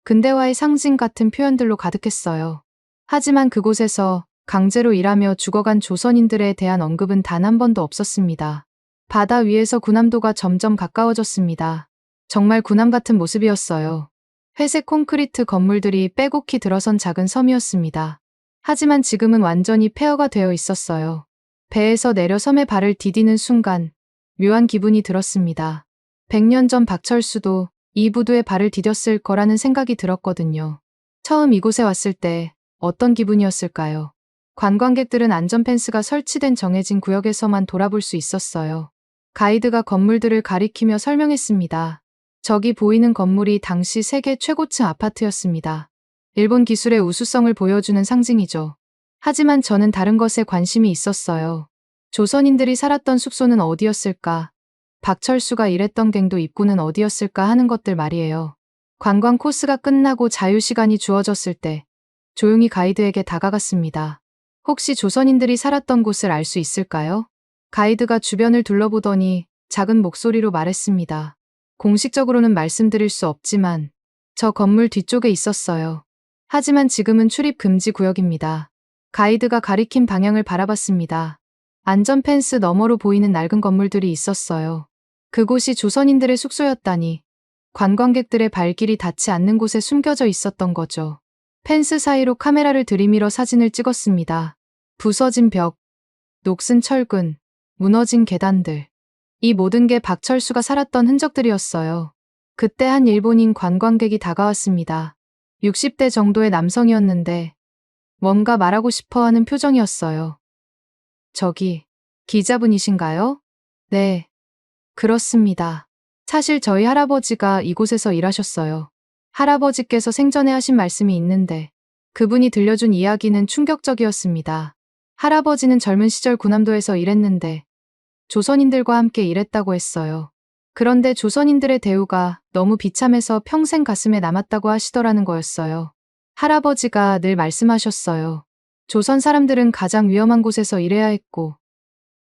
A: 근대화의 상징 같은 표현들로 가득했어요. 하지만 그곳에서 강제로 일하며 죽어간 조선인들에 대한 언급은 단 한 번도 없었습니다. 바다 위에서 군함도가 점점 가까워졌습니다. 정말 군함 같은 모습이었어요. 회색 콘크리트 건물들이 빼곡히 들어선 작은 섬이었습니다. 하지만 지금은 완전히 폐허가 되어 있었어요. 배에서 내려 섬에 발을 디디는 순간 묘한 기분이 들었습니다. 100년 전 박철수도 이 부두에 발을 디뎠을 거라는 생각이 들었거든요. 처음 이곳에 왔을 때 어떤 기분이었을까요? 관광객들은 안전펜스가 설치된 정해진 구역에서만 돌아볼 수 있었어요. 가이드가 건물들을 가리키며 설명했습니다. 저기 보이는 건물이 당시 세계 최고층 아파트였습니다. 일본 기술의 우수성을 보여주는 상징이죠. 하지만 저는 다른 것에 관심이 있었어요. 조선인들이 살았던 숙소는 어디였을까? 박철수가 일했던 갱도 입구는 어디였을까 하는 것들 말이에요. 관광 코스가 끝나고 자유시간이 주어졌을 때 조용히 가이드에게 다가갔습니다. 혹시 조선인들이 살았던 곳을 알 수 있을까요? 가이드가 주변을 둘러보더니 작은 목소리로 말했습니다. 공식적으로는 말씀드릴 수 없지만 저 건물 뒤쪽에 있었어요. 하지만 지금은 출입 금지 구역입니다. 가이드가 가리킨 방향을 바라봤습니다. 안전 펜스 너머로 보이는 낡은 건물들이 있었어요. 그곳이 조선인들의 숙소였다니 관광객들의 발길이 닿지 않는 곳에 숨겨져 있었던 거죠. 펜스 사이로 카메라를 들이밀어 사진을 찍었습니다. 부서진 벽, 녹슨 철근, 무너진 계단들. 이 모든 게 박철수가 살았던 흔적들이었어요. 그때 한 일본인 관광객이 다가왔습니다. 60대 정도의 남성이었는데 뭔가 말하고 싶어 하는 표정이었어요. 저기, 기자분이신가요? 네, 그렇습니다. 사실 저희 할아버지가 이곳에서 일하셨어요. 할아버지께서 생전에 하신 말씀이 있는데 그분이 들려준 이야기는 충격적이었습니다. 할아버지는 젊은 시절 군함도에서 일했는데 조선인들과 함께 일했다고 했어요. 그런데 조선인들의 대우가 너무 비참해서 평생 가슴에 남았다고 하시더라는 거였어요. 할아버지가 늘 말씀하셨어요. 조선 사람들은 가장 위험한 곳에서 일해야 했고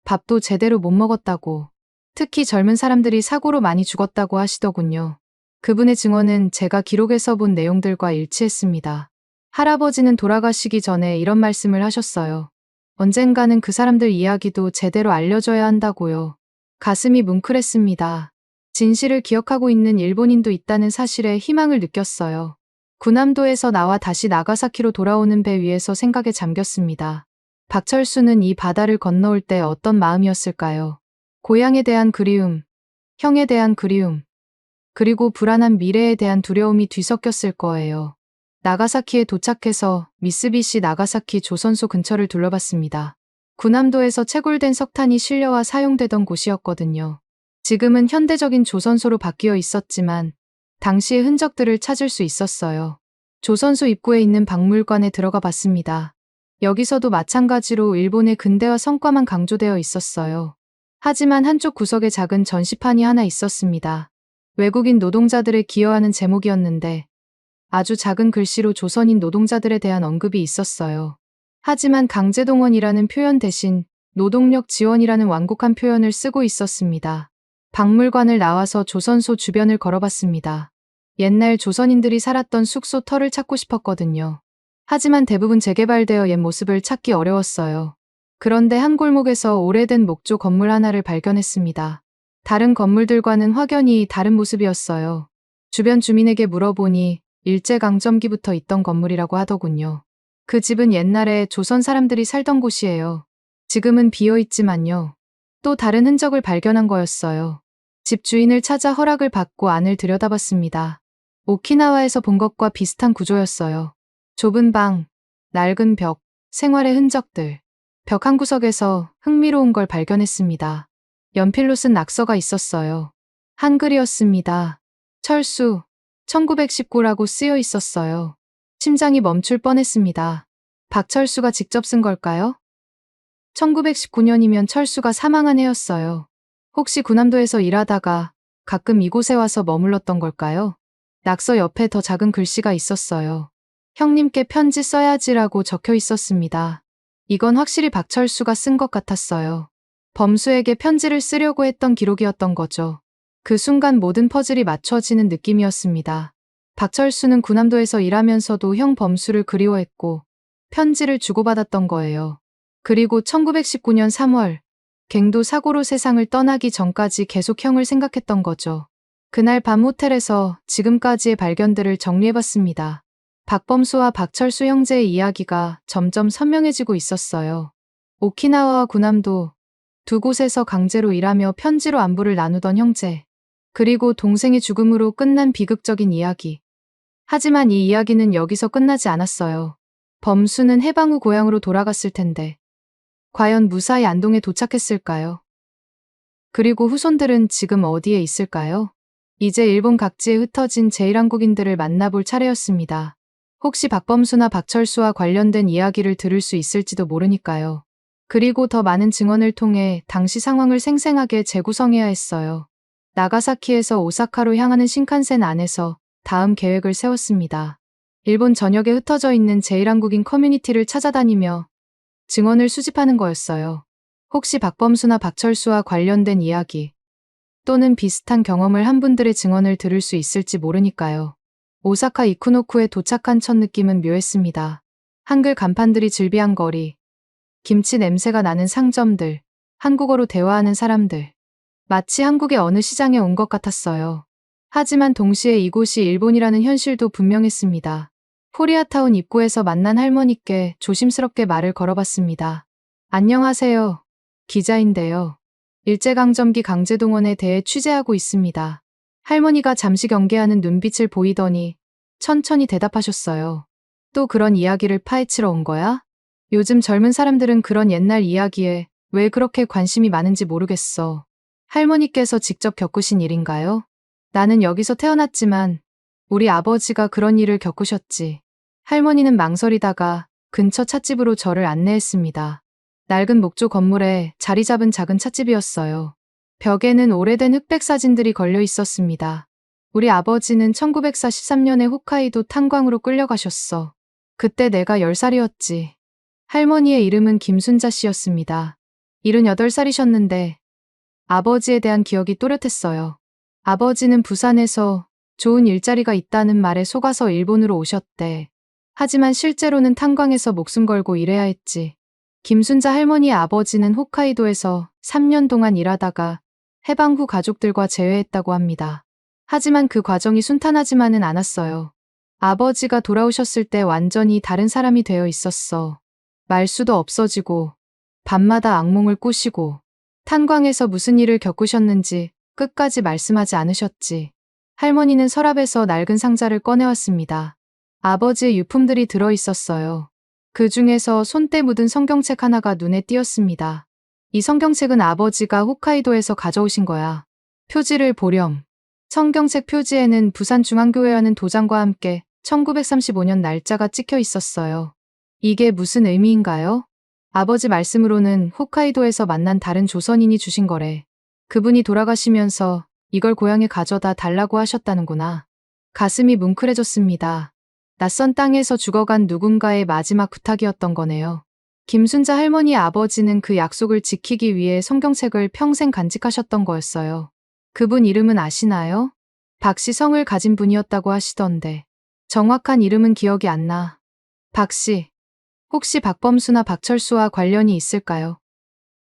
A: 밥도 제대로 못 먹었다고. 특히 젊은 사람들이 사고로 많이 죽었다고 하시더군요. 그분의 증언은 제가 기록에서 본 내용들과 일치했습니다. 할아버지는 돌아가시기 전에 이런 말씀을 하셨어요. 언젠가는 그 사람들 이야기도 제대로 알려줘야 한다고요. 가슴이 뭉클했습니다. 진실을 기억하고 있는 일본인도 있다는 사실에 희망을 느꼈어요. 군함도에서 나와 다시 나가사키로 돌아오는 배 위에서 생각에 잠겼습니다. 박철수는 이 바다를 건너올 때 어떤 마음이었을까요? 고향에 대한 그리움, 형에 대한 그리움, 그리고 불안한 미래에 대한 두려움이 뒤섞였을 거예요. 나가사키에 도착해서 미쓰비시 나가사키 조선소 근처를 둘러봤습니다. 군함도에서 채굴된 석탄이 실려와 사용되던 곳이었거든요. 지금은 현대적인 조선소로 바뀌어 있었지만 당시의 흔적들을 찾을 수 있었어요. 조선소 입구에 있는 박물관에 들어가 봤습니다. 여기서도 마찬가지로 일본의 근대화 성과만 강조되어 있었어요. 하지만 한쪽 구석에 작은 전시판이 하나 있었습니다. 외국인 노동자들을 기여하는 제목이었는데 아주 작은 글씨로 조선인 노동자들에 대한 언급이 있었어요. 하지만 강제동원이라는 표현 대신 노동력 지원이라는 완곡한 표현을 쓰고 있었습니다. 박물관을 나와서 조선소 주변을 걸어봤습니다. 옛날 조선인들이 살았던 숙소 터를 찾고 싶었거든요. 하지만 대부분 재개발되어 옛 모습을 찾기 어려웠어요. 그런데 한 골목에서 오래된 목조 건물 하나를 발견했습니다. 다른 건물들과는 확연히 다른 모습이었어요. 주변 주민에게 물어보니 일제강점기부터 있던 건물이라고 하더군요. 그 집은 옛날에 조선 사람들이 살던 곳이에요. 지금은 비어있지만요. 또 다른 흔적을 발견한 거였어요. 집 주인을 찾아 허락을 받고 안을 들여다봤습니다. 오키나와에서 본 것과 비슷한 구조였어요. 좁은 방, 낡은 벽, 생활의 흔적들. 벽 한 구석에서 흥미로운 걸 발견했습니다. 연필로 쓴 낙서가 있었어요. 한글이었습니다. 철수, 1919라고 쓰여 있었어요. 심장이 멈출 뻔했습니다. 박철수가 직접 쓴 걸까요? 1919년이면 철수가 사망한 해였어요. 혹시 군함도에서 일하다가 가끔 이곳에 와서 머물렀던 걸까요? 낙서 옆에 더 작은 글씨가 있었어요. 형님께 편지 써야지라고 적혀 있었습니다. 이건 확실히 박철수가 쓴 것 같았어요. 범수에게 편지를 쓰려고 했던 기록이었던 거죠. 그 순간 모든 퍼즐이 맞춰지는 느낌이었습니다. 박철수는 군함도에서 일하면서도 형 범수를 그리워했고 편지를 주고받았던 거예요. 그리고 1919년 3월 갱도 사고로 세상을 떠나기 전까지 계속 형을 생각했던 거죠. 그날 밤 호텔에서 지금까지의 발견들을 정리해봤습니다. 박범수와 박철수 형제의 이야기가 점점 선명해지고 있었어요. 오키나와와 군함도 두 곳에서 강제로 일하며 편지로 안부를 나누던 형제. 그리고 동생의 죽음으로 끝난 비극적인 이야기. 하지만 이 이야기는 여기서 끝나지 않았어요. 범수는 해방 후 고향으로 돌아갔을 텐데 과연 무사히 안동에 도착했을까요? 그리고 후손들은 지금 어디에 있을까요? 이제 일본 각지에 흩어진 제1한국인들을 만나볼 차례였습니다. 혹시 박범수나 박철수와 관련된 이야기를 들을 수 있을지도 모르니까요. 그리고 더 많은 증언을 통해 당시 상황을 생생하게 재구성해야 했어요. 나가사키에서 오사카로 향하는 신칸센 안에서 다음 계획을 세웠습니다. 일본 전역에 흩어져 있는 제1한국인 커뮤니티를 찾아다니며 증언을 수집하는 거였어요. 혹시 박범수나 박철수와 관련된 이야기 또는 비슷한 경험을 한 분들의 증언을 들을 수 있을지 모르니까요. 오사카 이쿠노쿠에 도착한 첫 느낌은 묘했습니다. 한글 간판들이 즐비한 거리, 김치 냄새가 나는 상점들, 한국어로 대화하는 사람들. 마치 한국의 어느 시장에 온 것 같았어요. 하지만 동시에 이곳이 일본이라는 현실도 분명했습니다. 코리아타운 입구에서 만난 할머니께 조심스럽게 말을 걸어봤습니다. 안녕하세요. 기자인데요. 일제강점기 강제동원에 대해 취재하고 있습니다. 할머니가 잠시 경계하는 눈빛을 보이더니 천천히 대답하셨어요. 또 그런 이야기를 파헤치러 온 거야? 요즘 젊은 사람들은 그런 옛날 이야기에 왜 그렇게 관심이 많은지 모르겠어. 할머니께서 직접 겪으신 일인가요? 나는 여기서 태어났지만 우리 아버지가 그런 일을 겪으셨지. 할머니는 망설이다가 근처 찻집으로 저를 안내했습니다. 낡은 목조 건물에 자리 잡은 작은 찻집이었어요. 벽에는 오래된 흑백 사진들이 걸려 있었습니다. 우리 아버지는 1943년에 홋카이도 탄광으로 끌려가셨어. 그때 내가 10살이었지. 할머니의 이름은 김순자 씨였습니다. 78살이셨는데 아버지에 대한 기억이 또렷했어요. 아버지는 부산에서 좋은 일자리가 있다는 말에 속아서 일본으로 오셨대. 하지만 실제로는 탄광에서 목숨 걸고 일해야 했지. 김순자 할머니의 아버지는 홋카이도에서 3년 동안 일하다가 해방 후 가족들과 재회했다고 합니다. 하지만 그 과정이 순탄하지만은 않았어요. 아버지가 돌아오셨을 때 완전히 다른 사람이 되어 있었어. 말수도 없어지고 밤마다 악몽을 꾸시고 탄광에서 무슨 일을 겪으셨는지 끝까지 말씀하지 않으셨지. 할머니는 서랍에서 낡은 상자를 꺼내왔습니다. 아버지의 유품들이 들어 있었어요. 그 중에서 손때 묻은 성경책 하나가 눈에 띄었습니다. 이 성경책은 아버지가 홋카이도에서 가져오신 거야. 표지를 보렴. 성경책 표지에는 부산중앙교회라는 도장과 함께 1935년 날짜가 찍혀 있었어요. 이게 무슨 의미인가요? 아버지 말씀으로는 홋카이도에서 만난 다른 조선인이 주신 거래. 그분이 돌아가시면서 이걸 고향에 가져다 달라고 하셨다는구나. 가슴이 뭉클해졌습니다. 낯선 땅에서 죽어간 누군가의 마지막 부탁이었던 거네요. 김순자 할머니의 아버지는 그 약속을 지키기 위해 성경책을 평생 간직하셨던 거였어요. 그분 이름은 아시나요? 박씨 성을 가진 분이었다고 하시던데. 정확한 이름은 기억이 안 나. 박씨. 혹시 박범수나 박철수와 관련이 있을까요?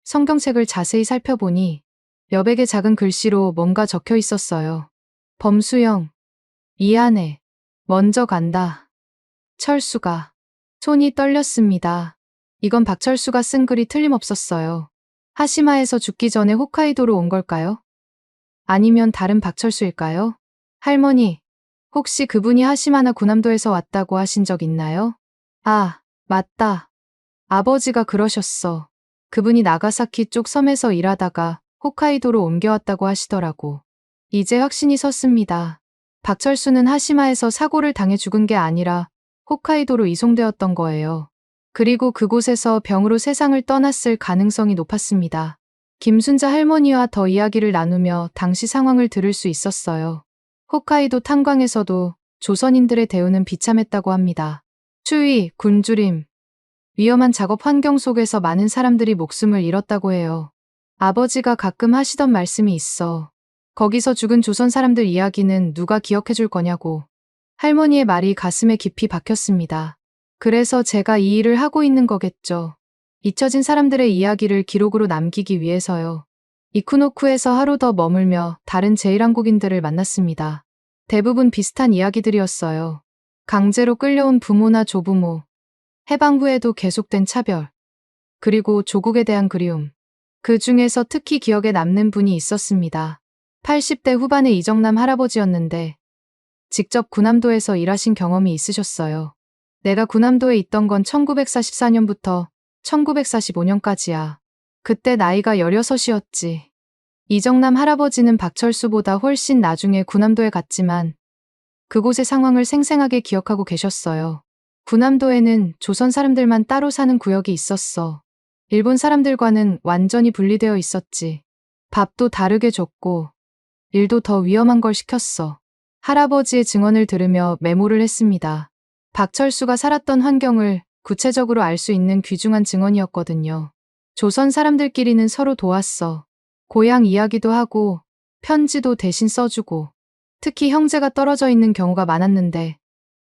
A: 성경책을 자세히 살펴보니 여백의 작은 글씨로 뭔가 적혀 있었어요. 범수형. 미안해. 먼저 간다. 철수가. 손이 떨렸습니다. 이건 박철수가 쓴 글이 틀림없었어요. 하시마에서 죽기 전에 홋카이도로 온 걸까요? 아니면 다른 박철수일까요? 할머니, 혹시 그분이 하시마나 구남도에서 왔다고 하신 적 있나요? 아, 맞다. 아버지가 그러셨어. 그분이 나가사키 쪽 섬에서 일하다가 홋카이도로 옮겨왔다고 하시더라고. 이제 확신이 섰습니다. 박철수는 하시마에서 사고를 당해 죽은 게 아니라 홋카이도로 이송되었던 거예요. 그리고 그곳에서 병으로 세상을 떠났을 가능성이 높았습니다. 김순자 할머니와 더 이야기를 나누며 당시 상황을 들을 수 있었어요. 홋카이도 탄광에서도 조선인들의 대우는 비참했다고 합니다. 추위, 굶주림, 위험한 작업 환경 속에서 많은 사람들이 목숨을 잃었다고 해요. 아버지가 가끔 하시던 말씀이 있어. 거기서 죽은 조선 사람들 이야기는 누가 기억해 줄 거냐고. 할머니의 말이 가슴에 깊이 박혔습니다. 그래서 제가 이 일을 하고 있는 거겠죠. 잊혀진 사람들의 이야기를 기록으로 남기기 위해서요. 이쿠노쿠에서 하루 더 머물며 다른 제1한국인들을 만났습니다. 대부분 비슷한 이야기들이었어요. 강제로 끌려온 부모나 조부모, 해방 후에도 계속된 차별, 그리고 조국에 대한 그리움. 그 중에서 특히 기억에 남는 분이 있었습니다. 80대 후반의 이정남 할아버지였는데 직접 구남도에서 일하신 경험이 있으셨어요. 내가 구남도에 있던 건 1944년부터 1945년까지야. 그때 나이가 16이었지. 이정남 할아버지는 박철수보다 훨씬 나중에 구남도에 갔지만 그곳의 상황을 생생하게 기억하고 계셨어요. 구남도에는 조선 사람들만 따로 사는 구역이 있었어. 일본 사람들과는 완전히 분리되어 있었지. 밥도 다르게 줬고 일도 더 위험한 걸 시켰어. 할아버지의 증언을 들으며 메모를 했습니다. 박철수가 살았던 환경을 구체적으로 알 수 있는 귀중한 증언이었거든요. 조선 사람들끼리는 서로 도왔어. 고향 이야기도 하고 편지도 대신 써주고 특히 형제가 떨어져 있는 경우가 많았는데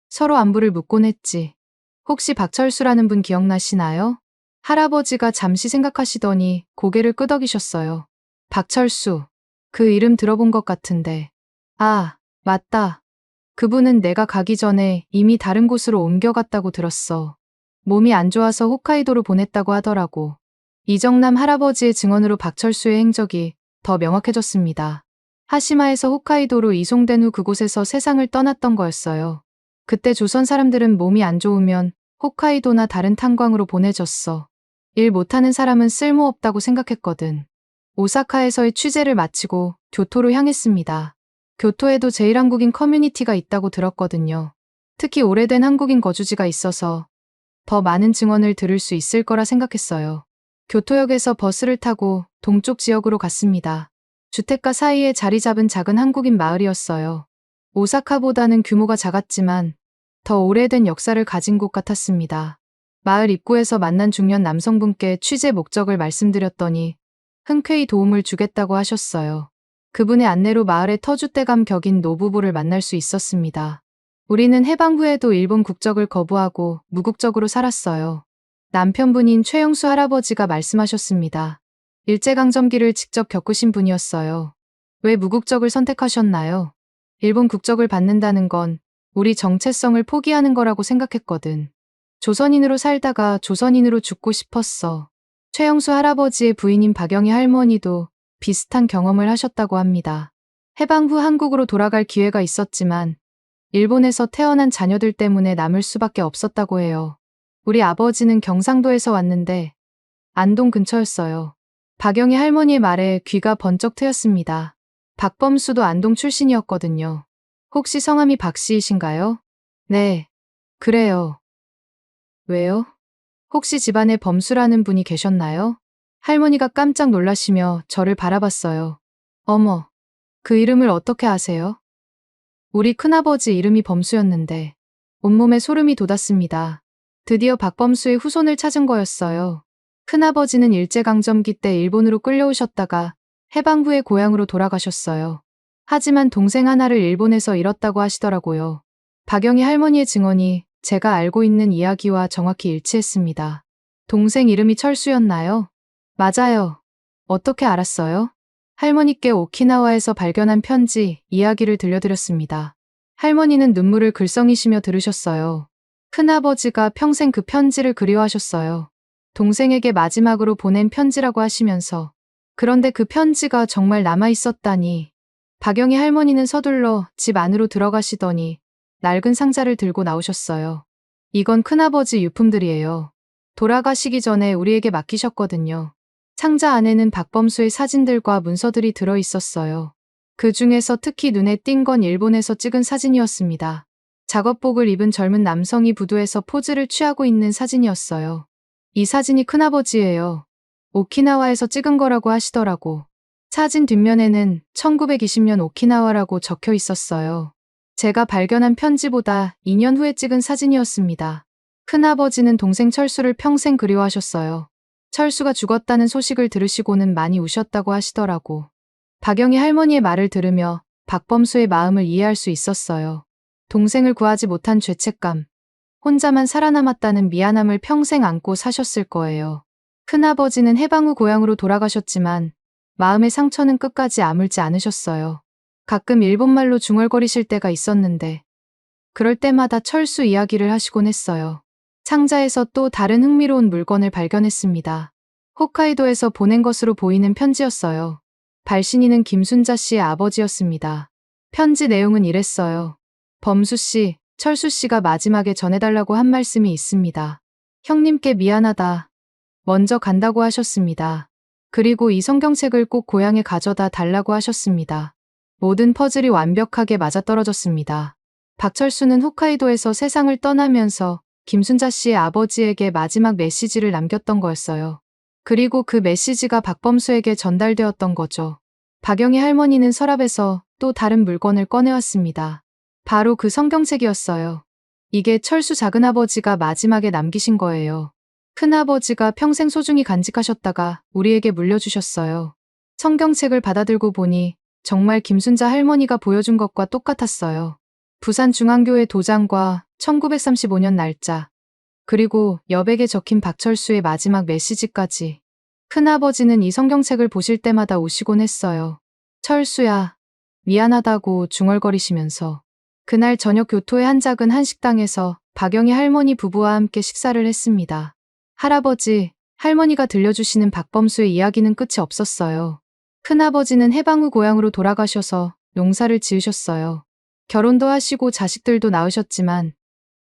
A: 서로 안부를 묻곤 했지. 혹시 박철수라는 분 기억나시나요? 할아버지가 잠시 생각하시더니 고개를 끄덕이셨어요. 박철수. 그 이름 들어본 것 같은데. 아, 맞다. 그분은 내가 가기 전에 이미 다른 곳으로 옮겨갔다고 들었어. 몸이 안 좋아서 홋카이도로 보냈다고 하더라고. 이정남 할아버지의 증언으로 박철수의 행적이 더 명확해졌습니다. 하시마에서 홋카이도로 이송된 후 그곳에서 세상을 떠났던 거였어요. 그때 조선 사람들은 몸이 안 좋으면 홋카이도나 다른 탄광으로 보내줬어. 일 못하는 사람은 쓸모없다고 생각했거든. 오사카에서의 취재를 마치고 교토로 향했습니다. 교토에도 제1한국인 커뮤니티가 있다고 들었거든요. 특히 오래된 한국인 거주지가 있어서 더 많은 증언을 들을 수 있을 거라 생각했어요. 교토역에서 버스를 타고 동쪽 지역으로 갔습니다. 주택가 사이에 자리 잡은 작은 한국인 마을이었어요. 오사카보다는 규모가 작았지만 더 오래된 역사를 가진 곳 같았습니다. 마을 입구에서 만난 중년 남성분께 취재 목적을 말씀드렸더니 흔쾌히 도움을 주겠다고 하셨어요. 그분의 안내로 마을의 터줏대감 격인 노부부를 만날 수 있었습니다. 우리는 해방 후에도 일본 국적을 거부하고 무국적으로 살았어요. 남편분인 최영수 할아버지가 말씀하셨습니다. 일제강점기를 직접 겪으신 분이었어요. 왜 무국적을 선택하셨나요? 일본 국적을 받는다는 건 우리 정체성을 포기하는 거라고 생각했거든. 조선인으로 살다가 조선인으로 죽고 싶었어. 최영수 할아버지의 부인인 박영희 할머니도 비슷한 경험을 하셨다고 합니다. 해방 후 한국으로 돌아갈 기회가 있었지만 일본에서 태어난 자녀들 때문에 남을 수밖에 없었다고 해요. 우리 아버지는 경상도에서 왔는데 안동 근처였어요. 박영희 할머니의 말에 귀가 번쩍 트였습니다. 박범수도 안동 출신이었거든요. 혹시 성함이 박씨이신가요? 네, 그래요. 왜요? 혹시 집안에 범수라는 분이 계셨나요? 할머니가 깜짝 놀라시며 저를 바라봤어요. 어머, 그 이름을 어떻게 아세요? 우리 큰아버지 이름이 범수였는데 온몸에 소름이 돋았습니다. 드디어 박범수의 후손을 찾은 거였어요. 큰아버지는 일제강점기 때 일본으로 끌려오셨다가 해방 후에 고향으로 돌아가셨어요. 하지만 동생 하나를 일본에서 잃었다고 하시더라고요. 박영희 할머니의 증언이 제가 알고 있는 이야기와 정확히 일치했습니다. 동생 이름이 철수였나요? 맞아요. 어떻게 알았어요? 할머니께 오키나와에서 발견한 편지 이야기를 들려드렸습니다. 할머니는 눈물을 글썽이시며 들으셨어요. 큰아버지가 평생 그 편지를 그리워하셨어요. 동생에게 마지막으로 보낸 편지라고 하시면서. 그런데 그 편지가 정말 남아 있었다니. 박영희 할머니는 서둘러 집 안으로 들어가시더니 낡은 상자를 들고 나오셨어요. 이건 큰아버지 유품들이에요. 돌아가시기 전에 우리에게 맡기셨거든요. 상자 안에는 박범수의 사진들과 문서들이 들어 있었어요. 그 중에서 특히 눈에 띈 건 일본에서 찍은 사진이었습니다. 작업복을 입은 젊은 남성이 부두에서 포즈를 취하고 있는 사진이었어요. 이 사진이 큰아버지예요. 오키나와에서 찍은 거라고 하시더라고. 사진 뒷면에는 1920년 오키나와라고 적혀 있었어요. 제가 발견한 편지보다 2년 후에 찍은 사진이었습니다. 큰아버지는 동생 철수를 평생 그리워하셨어요. 철수가 죽었다는 소식을 들으시고는 많이 우셨다고 하시더라고. 박영희 할머니의 말을 들으며 박범수의 마음을 이해할 수 있었어요. 동생을 구하지 못한 죄책감, 혼자만 살아남았다는 미안함을 평생 안고 사셨을 거예요. 큰아버지는 해방 후 고향으로 돌아가셨지만 마음의 상처는 끝까지 아물지 않으셨어요. 가끔 일본말로 중얼거리실 때가 있었는데 그럴 때마다 철수 이야기를 하시곤 했어요. 상자에서 또 다른 흥미로운 물건을 발견했습니다. 홋카이도에서 보낸 것으로 보이는 편지였어요. 발신인은 김순자 씨의 아버지였습니다. 편지 내용은 이랬어요. 범수 씨, 철수 씨가 마지막에 전해달라고 한 말씀이 있습니다. 형님께 미안하다. 먼저 간다고 하셨습니다. 그리고 이 성경책을 꼭 고향에 가져다 달라고 하셨습니다. 모든 퍼즐이 완벽하게 맞아떨어졌습니다. 박철수는 홋카이도에서 세상을 떠나면서 김순자 씨의 아버지에게 마지막 메시지를 남겼던 거였어요. 그리고 그 메시지가 박범수에게 전달되었던 거죠. 박영희 할머니는 서랍에서 또 다른 물건을 꺼내왔습니다. 바로 그 성경책이었어요. 이게 철수 작은아버지가 마지막에 남기신 거예요. 큰아버지가 평생 소중히 간직하셨다가 우리에게 물려주셨어요. 성경책을 받아들고 보니 정말 김순자 할머니가 보여준 것과 똑같았어요. 부산중앙교회 도장과 1935년 날짜, 그리고 여백에 적힌 박철수의 마지막 메시지까지. 큰아버지는 이 성경책을 보실 때마다 우시곤 했어요. 철수야, 미안하다고 중얼거리시면서. 그날 저녁 교토의 한 작은 한식당에서 박영희 할머니 부부와 함께 식사를 했습니다. 할아버지, 할머니가 들려주시는 박범수의 이야기는 끝이 없었어요. 큰아버지는 해방 후 고향으로 돌아가셔서 농사를 지으셨어요. 결혼도 하시고 자식들도 낳으셨지만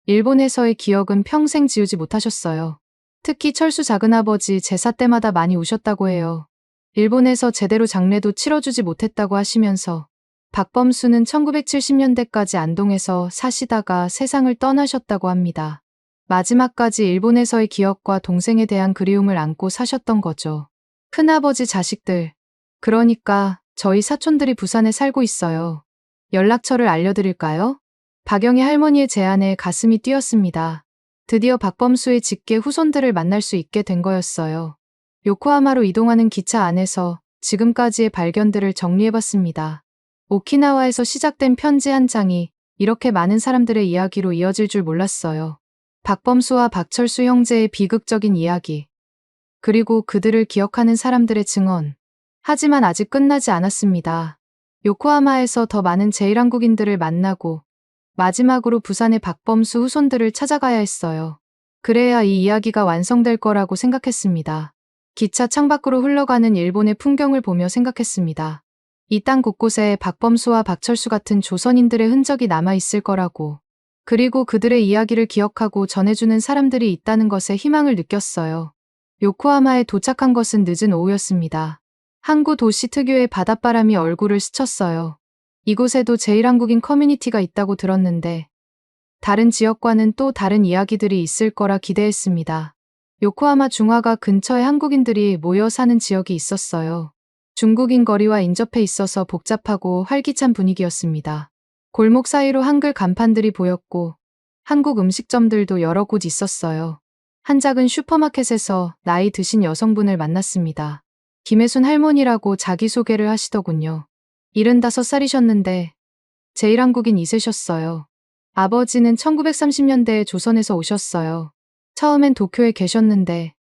A: 일본에서의 기억은 평생 지우지 못하셨어요. 특히 철수 작은아버지 제사 때마다 많이 우셨다고 해요. 일본에서 제대로 장례도 치러주지 못했다고 하시면서 박범수는 1970년대까지 안동에서 사시다가 세상을 떠나셨다고 합니다. 마지막까지 일본에서의 기억과 동생에 대한 그리움을 안고 사셨던 거죠. 큰아버지 자식들, 그러니까 저희 사촌들이 부산에 살고 있어요. 연락처를 알려드릴까요? 박영희 할머니의 제안에 가슴이 뛰었습니다. 드디어 박범수의 직계 후손들을 만날 수 있게 된 거였어요. 요코하마로 이동하는 기차 안에서 지금까지의 발견들을 정리해봤습니다. 오키나와에서 시작된 편지 한 장이 이렇게 많은 사람들의 이야기로 이어질 줄 몰랐어요. 박범수와 박철수 형제의 비극적인 이야기, 그리고 그들을 기억하는 사람들의 증언. 하지만 아직 끝나지 않았습니다. 요코하마에서 더 많은 제1한국인들을 만나고 마지막으로 부산의 박범수 후손들을 찾아가야 했어요. 그래야 이 이야기가 완성될 거라고 생각했습니다. 기차 창밖으로 흘러가는 일본의 풍경을 보며 생각했습니다. 이 땅 곳곳에 박범수와 박철수 같은 조선인들의 흔적이 남아있을 거라고. 그리고 그들의 이야기를 기억하고 전해주는 사람들이 있다는 것에 희망을 느꼈어요. 요코하마에 도착한 것은 늦은 오후였습니다. 항구 도시 특유의 바닷바람이 얼굴을 스쳤어요. 이곳에도 제1한국인 커뮤니티가 있다고 들었는데 다른 지역과는 또 다른 이야기들이 있을 거라 기대했습니다. 요코하마 중화가 근처에 한국인들이 모여 사는 지역이 있었어요. 중국인 거리와 인접해 있어서 복잡하고 활기찬 분위기였습니다. 골목 사이로 한글 간판들이 보였고 한국 음식점들도 여러 곳 있었어요. 한 작은 슈퍼마켓에서 나이 드신 여성분을 만났습니다. 김혜순 할머니라고 자기소개를 하시더군요. 75살이셨는데 제1한국인 있으셨어요. 아버지는 1930년대에 조선에서 오셨어요. 처음엔 도쿄에 계셨는데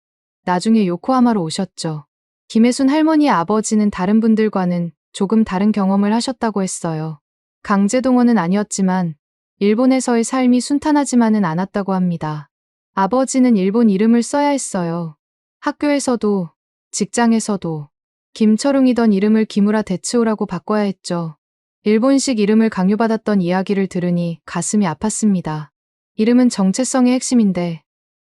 A: 나중에 요코하마로 오셨죠. 김혜순 할머니의 아버지는 다른 분들과는 조금 다른 경험을 하셨다고 했어요. 강제동원은 아니었지만 일본에서의 삶이 순탄하지만은 않았다고 합니다. 아버지는 일본 이름을 써야 했어요. 학교에서도 직장에서도 김철웅이던 이름을 기무라 데츠오라고 바꿔야 했죠. 일본식 이름을 강요받았던 이야기를 들으니 가슴이 아팠습니다. 이름은 정체성의 핵심인데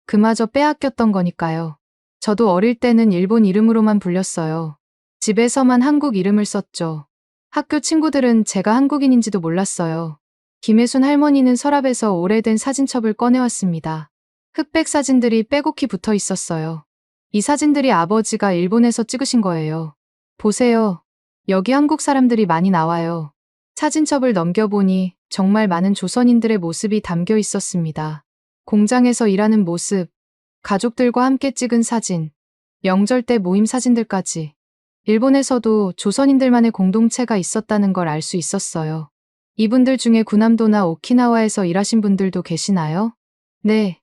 A: 그마저 빼앗겼던 거니까요. 저도 어릴 때는 일본 이름으로만 불렸어요. 집에서만 한국 이름을 썼죠. 학교 친구들은 제가 한국인인지도 몰랐어요. 김혜순 할머니는 서랍에서 오래된 사진첩을 꺼내왔습니다. 흑백 사진들이 빼곡히 붙어 있었어요. 이 사진들이 아버지가 일본에서 찍으신 거예요. 보세요. 여기 한국 사람들이 많이 나와요. 사진첩을 넘겨보니 정말 많은 조선인들의 모습이 담겨 있었습니다. 공장에서 일하는 모습, 가족들과 함께 찍은 사진, 명절 때 모임 사진들까지. 일본에서도 조선인들만의 공동체가 있었다는 걸 알 수 있었어요. 이분들 중에 구남도나 오키나와에서 일하신 분들도 계시나요? 네,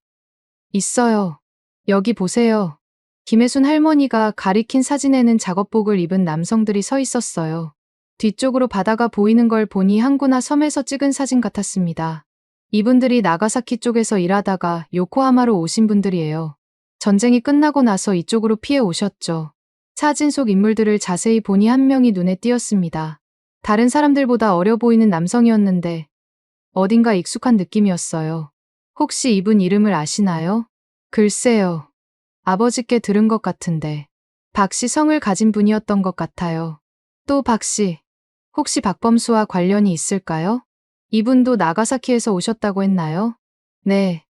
A: 있어요. 여기 보세요. 김혜순 할머니가 가리킨 사진에는 작업복을 입은 남성들이 서 있었어요. 뒤쪽으로 바다가 보이는 걸 보니 항구나 섬에서 찍은 사진 같았습니다. 이분들이 나가사키 쪽에서 일하다가 요코하마로 오신 분들이에요. 전쟁이 끝나고 나서 이쪽으로 피해 오셨죠. 사진 속 인물들을 자세히 보니 한 명이 눈에 띄었습니다. 다른 사람들보다 어려 보이는 남성이었는데 어딘가 익숙한 느낌이었어요. 혹시 이분 이름을 아시나요? 글쎄요. 아버지께 들은 것 같은데 박씨 성을 가진 분이었던 것 같아요. 또 박씨, 혹시 박범수와 관련이 있을까요? 이분도 나가사키에서 오셨다고 했나요? 네.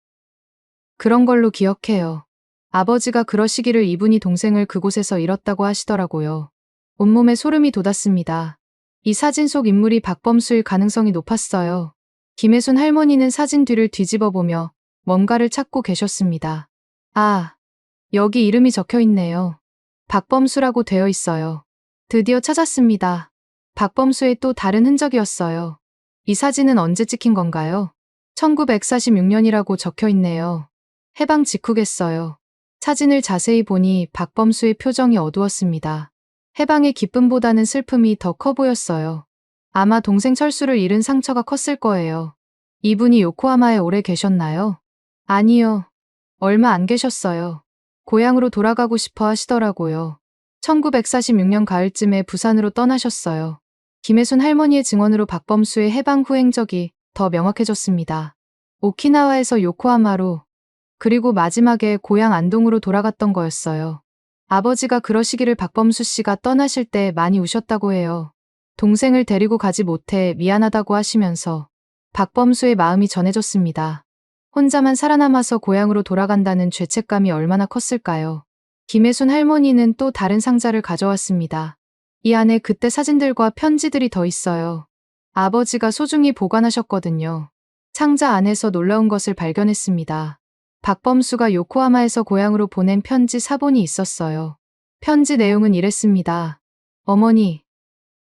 A: 그런 걸로 기억해요. 아버지가 그러시기를 이분이 동생을 그곳에서 잃었다고 하시더라고요. 온몸에 소름이 돋았습니다. 이 사진 속 인물이 박범수일 가능성이 높았어요. 김혜순 할머니는 사진 뒤를 뒤집어 보며 뭔가를 찾고 계셨습니다. 아, 여기 이름이 적혀 있네요. 박범수라고 되어 있어요. 드디어 찾았습니다. 박범수의 또 다른 흔적이었어요. 이 사진은 언제 찍힌 건가요? 1946년이라고 적혀 있네요. 해방 직후겠어요. 사진을 자세히 보니 박범수의 표정이 어두웠습니다. 해방의 기쁨보다는 슬픔이 더 커 보였어요. 아마 동생 철수를 잃은 상처가 컸을 거예요. 이분이 요코하마에 오래 계셨나요? 아니요. 얼마 안 계셨어요. 고향으로 돌아가고 싶어 하시더라고요. 1946년 가을쯤에 부산으로 떠나셨어요. 김혜순 할머니의 증언으로 박범수의 해방 후 행적이 더 명확해졌습니다. 오키나와에서 요코하마로, 그리고 마지막에 고향 안동으로 돌아갔던 거였어요. 아버지가 그러시기를 박범수 씨가 떠나실 때 많이 우셨다고 해요. 동생을 데리고 가지 못해 미안하다고 하시면서 박범수의 마음이 전해졌습니다. 혼자만 살아남아서 고향으로 돌아간다는 죄책감이 얼마나 컸을까요? 김혜순 할머니는 또 다른 상자를 가져왔습니다. 이 안에 그때 사진들과 편지들이 더 있어요. 아버지가 소중히 보관하셨거든요. 상자 안에서 놀라운 것을 발견했습니다. 박범수가 요코하마에서 고향으로 보낸 편지 사본이 있었어요. 편지 내용은 이랬습니다. 어머니,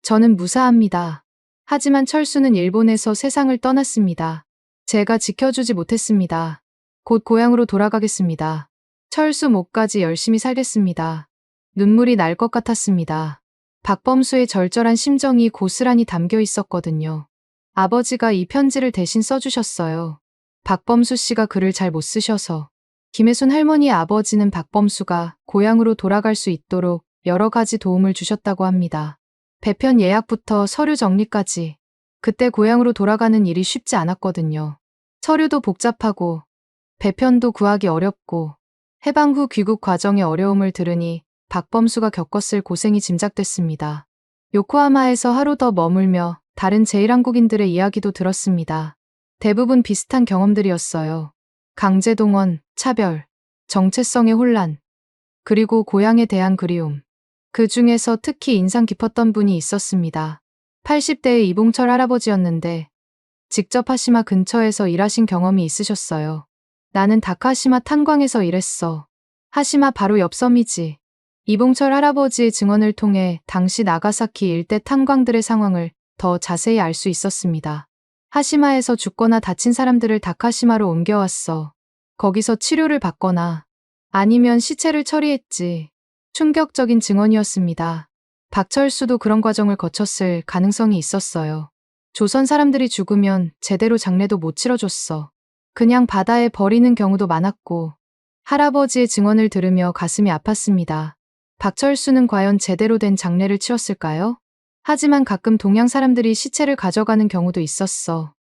A: 저는 무사합니다. 하지만 철수는 일본에서 세상을 떠났습니다. 제가 지켜주지 못했습니다. 곧 고향으로 돌아가겠습니다. 철수 목까지 열심히 살겠습니다. 눈물이 날 것 같았습니다. 박범수의 절절한 심정이 고스란히 담겨 있었거든요. 아버지가 이 편지를 대신 써주셨어요. 박범수 씨가 글을 잘 못 쓰셔서. 김혜순 할머니의 아버지는 박범수가 고향으로 돌아갈 수 있도록 여러 가지 도움을 주셨다고 합니다. 배편 예약부터 서류 정리까지. 그때 고향으로 돌아가는 일이 쉽지 않았거든요. 서류도 복잡하고 배편도 구하기 어렵고 해방 후 귀국 과정의 어려움을 들으니 박범수가 겪었을 고생이 짐작됐습니다. 요코하마에서 하루 더 머물며 다른 제1한국인들의 이야기도 들었습니다. 대부분 비슷한 경험들이었어요. 강제동원, 차별, 정체성의 혼란, 그리고 고향에 대한 그리움. 그 중에서 특히 인상 깊었던 분이 있었습니다. 80대의 이봉철 할아버지였는데 직접 하시마 근처에서 일하신 경험이 있으셨어요. 나는 다카시마 탄광에서 일했어. 하시마 바로 옆 섬이지. 이봉철 할아버지의 증언을 통해 당시 나가사키 일대 탄광들의 상황을 더 자세히 알 수 있었습니다. 하시마에서 죽거나 다친 사람들을 다카시마로 옮겨왔어. 거기서 치료를 받거나 아니면 시체를 처리했지. 충격적인 증언이었습니다. 박철수도 그런 과정을 거쳤을 가능성이 있었어요. 조선 사람들이 죽으면 제대로 장례도 못 치러줬어. 그냥 바다에 버리는 경우도 많았고 할아버지의 증언을 들으며 가슴이 아팠습니다. 박철수는 과연 제대로 된 장례를 치렀을까요? 하지만 가끔 동양 사람들이 시체를 가져가는 경우도 있었어.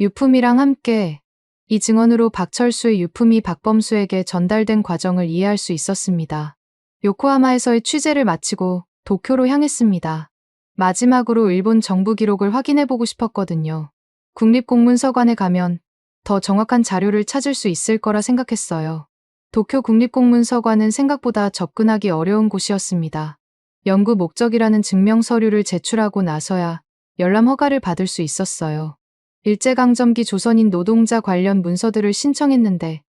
A: 유품이랑 함께. 이 증언으로 박철수의 유품이 박범수에게 전달된 과정을 이해할 수 있었습니다. 요코하마에서의 취재를 마치고 도쿄로 향했습니다. 마지막으로 일본 정부 기록을 확인해보고 싶었거든요. 국립공문서관에 가면 더 정확한 자료를 찾을 수 있을 거라 생각했어요. 도쿄 국립공문서관은 생각보다 접근하기 어려운 곳이었습니다. 연구 목적이라는 증명 서류를 제출하고 나서야 열람 허가를 받을 수 있었어요. 일제강점기 조선인 노동자 관련 문서들을 신청했는데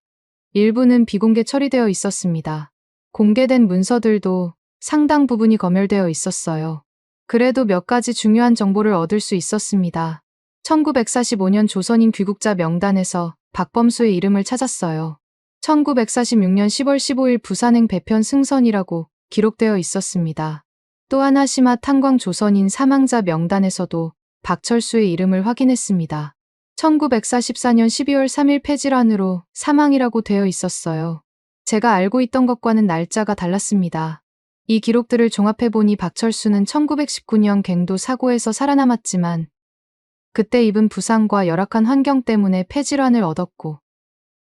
A: 일부는 비공개 처리되어 있었습니다. 공개된 문서들도 상당 부분이 검열되어 있었어요. 그래도 몇 가지 중요한 정보를 얻을 수 있었습니다. 1945년 조선인 귀국자 명단에서 박범수의 이름을 찾았어요. 1946년 10월 15일 부산행 배편 승선이라고 기록되어 있었습니다. 또한 하시마 탄광 조선인 사망자 명단에서도 박철수의 이름을 확인했습니다. 1944년 12월 3일 폐질환으로 사망이라고 되어 있었어요. 제가 알고 있던 것과는 날짜가 달랐습니다. 이 기록들을 종합해보니 박철수는 1919년 갱도 사고에서 살아남았지만 그때 입은 부상과 열악한 환경 때문에 폐질환을 얻었고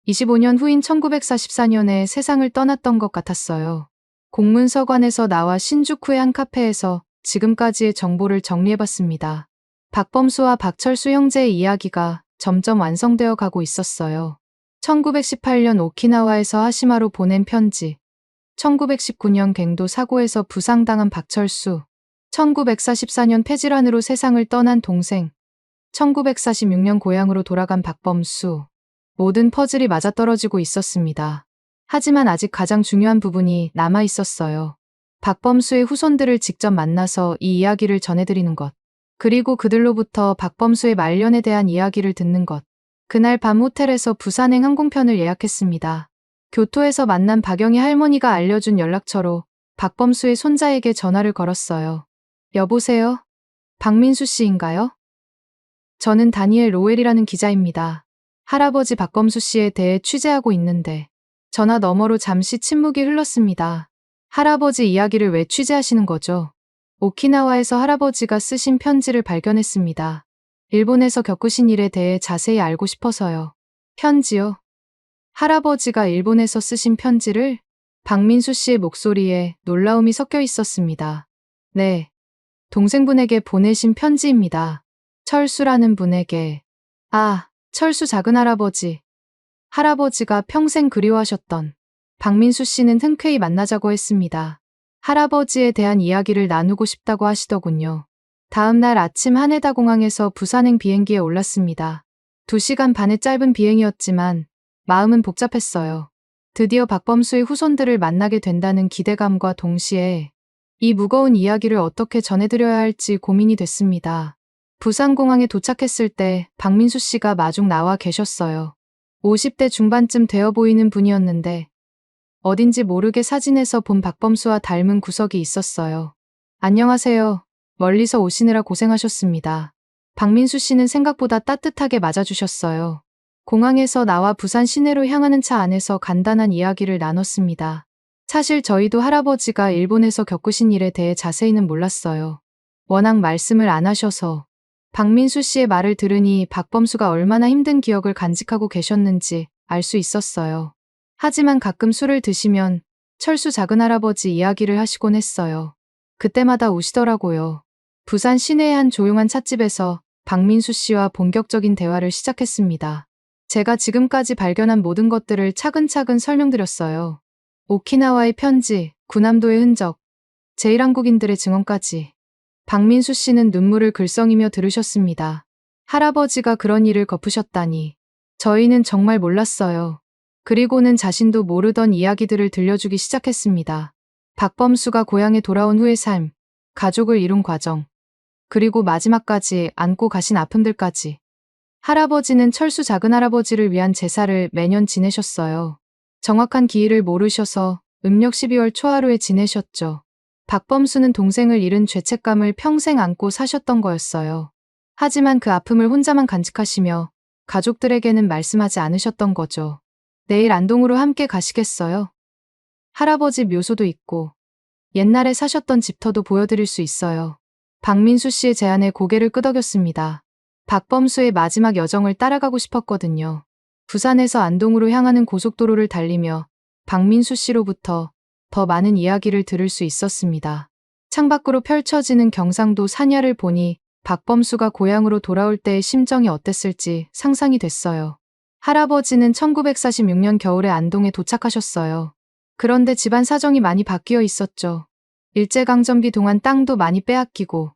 A: 25년 후인 1944년에 세상을 떠났던 것 같았어요. 공문서관에서 나와 신주쿠의 한 카페에서 지금까지의 정보를 정리해봤습니다. 박범수와 박철수 형제의 이야기가 점점 완성되어 가고 있었어요. 1918년 오키나와에서 하시마로 보낸 편지, 1919년 갱도 사고에서 부상당한 박철수, 1944년 폐질환으로 세상을 떠난 동생, 1946년 고향으로 돌아간 박범수. 모든 퍼즐이 맞아떨어지고 있었습니다. 하지만 아직 가장 중요한 부분이 남아 있었어요. 박범수의 후손들을 직접 만나서 이 이야기를 전해드리는 것. 그리고 그들로부터 박범수의 말년에 대한 이야기를 듣는 것. 그날 밤 호텔에서 부산행 항공편을 예약했습니다. 교토에서 만난 박영희 할머니가 알려준 연락처로 박범수의 손자에게 전화를 걸었어요. 여보세요? 박민수 씨인가요? 저는 다니엘 로웰이라는 기자입니다. 할아버지 박범수 씨에 대해 취재하고 있는데 전화 너머로 잠시 침묵이 흘렀습니다. 할아버지 이야기를 왜 취재하시는 거죠? 오키나와에서 할아버지가 쓰신 편지를 발견했습니다. 일본에서 겪으신 일에 대해 자세히 알고 싶어서요. 편지요? 할아버지가 일본에서 쓰신 편지를? 박민수 씨의 목소리에 놀라움이 섞여 있었습니다. 네. 동생분에게 보내신 편지입니다. 철수라는 분에게. 아, 철수 작은할아버지. 할아버지가 평생 그리워하셨던. 박민수 씨는 흔쾌히 만나자고 했습니다. 할아버지에 대한 이야기를 나누고 싶다고 하시더군요. 다음 날 아침 하네다 공항에서 부산행 비행기에 올랐습니다. 2시간 반의 짧은 비행이었지만 마음은 복잡했어요. 드디어 박범수의 후손들을 만나게 된다는 기대감과 동시에 이 무거운 이야기를 어떻게 전해드려야 할지 고민이 됐습니다. 부산공항에 도착했을 때 박민수 씨가 마중 나와 계셨어요. 50대 중반쯤 되어 보이는 분이었는데 어딘지 모르게 사진에서 본 박범수와 닮은 구석이 있었어요. 안녕하세요. 멀리서 오시느라 고생하셨습니다. 박민수 씨는 생각보다 따뜻하게 맞아주셨어요. 공항에서 나와 부산 시내로 향하는 차 안에서 간단한 이야기를 나눴습니다. 사실 저희도 할아버지가 일본에서 겪으신 일에 대해 자세히는 몰랐어요. 워낙 말씀을 안 하셔서. 박민수 씨의 말을 들으니 박범수가 얼마나 힘든 기억을 간직하고 계셨는지 알 수 있었어요. 하지만 가끔 술을 드시면 철수 작은할아버지 이야기를 하시곤 했어요. 그때마다 우시더라고요. 부산 시내의 한 조용한 찻집에서 박민수 씨와 본격적인 대화를 시작했습니다. 제가 지금까지 발견한 모든 것들을 차근차근 설명드렸어요. 오키나와의 편지, 군함도의 흔적, 제1한국인들의 증언까지. 박민수 씨는 눈물을 글썽이며 들으셨습니다. 할아버지가 그런 일을 거푸셨다니. 저희는 정말 몰랐어요. 그리고는 자신도 모르던 이야기들을 들려주기 시작했습니다. 박범수가 고향에 돌아온 후의 삶, 가족을 이룬 과정, 그리고 마지막까지 안고 가신 아픔들까지. 할아버지는 철수 작은할아버지를 위한 제사를 매년 지내셨어요. 정확한 기일을 모르셔서 음력 12월 초하루에 지내셨죠. 박범수는 동생을 잃은 죄책감을 평생 안고 사셨던 거였어요. 하지만 그 아픔을 혼자만 간직하시며 가족들에게는 말씀하지 않으셨던 거죠. 내일 안동으로 함께 가시겠어요? 할아버지 묘소도 있고 옛날에 사셨던 집터도 보여드릴 수 있어요. 박민수 씨의 제안에 고개를 끄덕였습니다. 박범수의 마지막 여정을 따라가고 싶었거든요. 부산에서 안동으로 향하는 고속도로를 달리며 박민수 씨로부터 더 많은 이야기를 들을 수 있었습니다. 창밖으로 펼쳐지는 경상도 산야를 보니 박범수가 고향으로 돌아올 때의 심정이 어땠을지 상상이 됐어요. 할아버지는 1946년 겨울에 안동에 도착하셨어요. 그런데 집안 사정이 많이 바뀌어 있었죠. 일제강점기 동안 땅도 많이 빼앗기고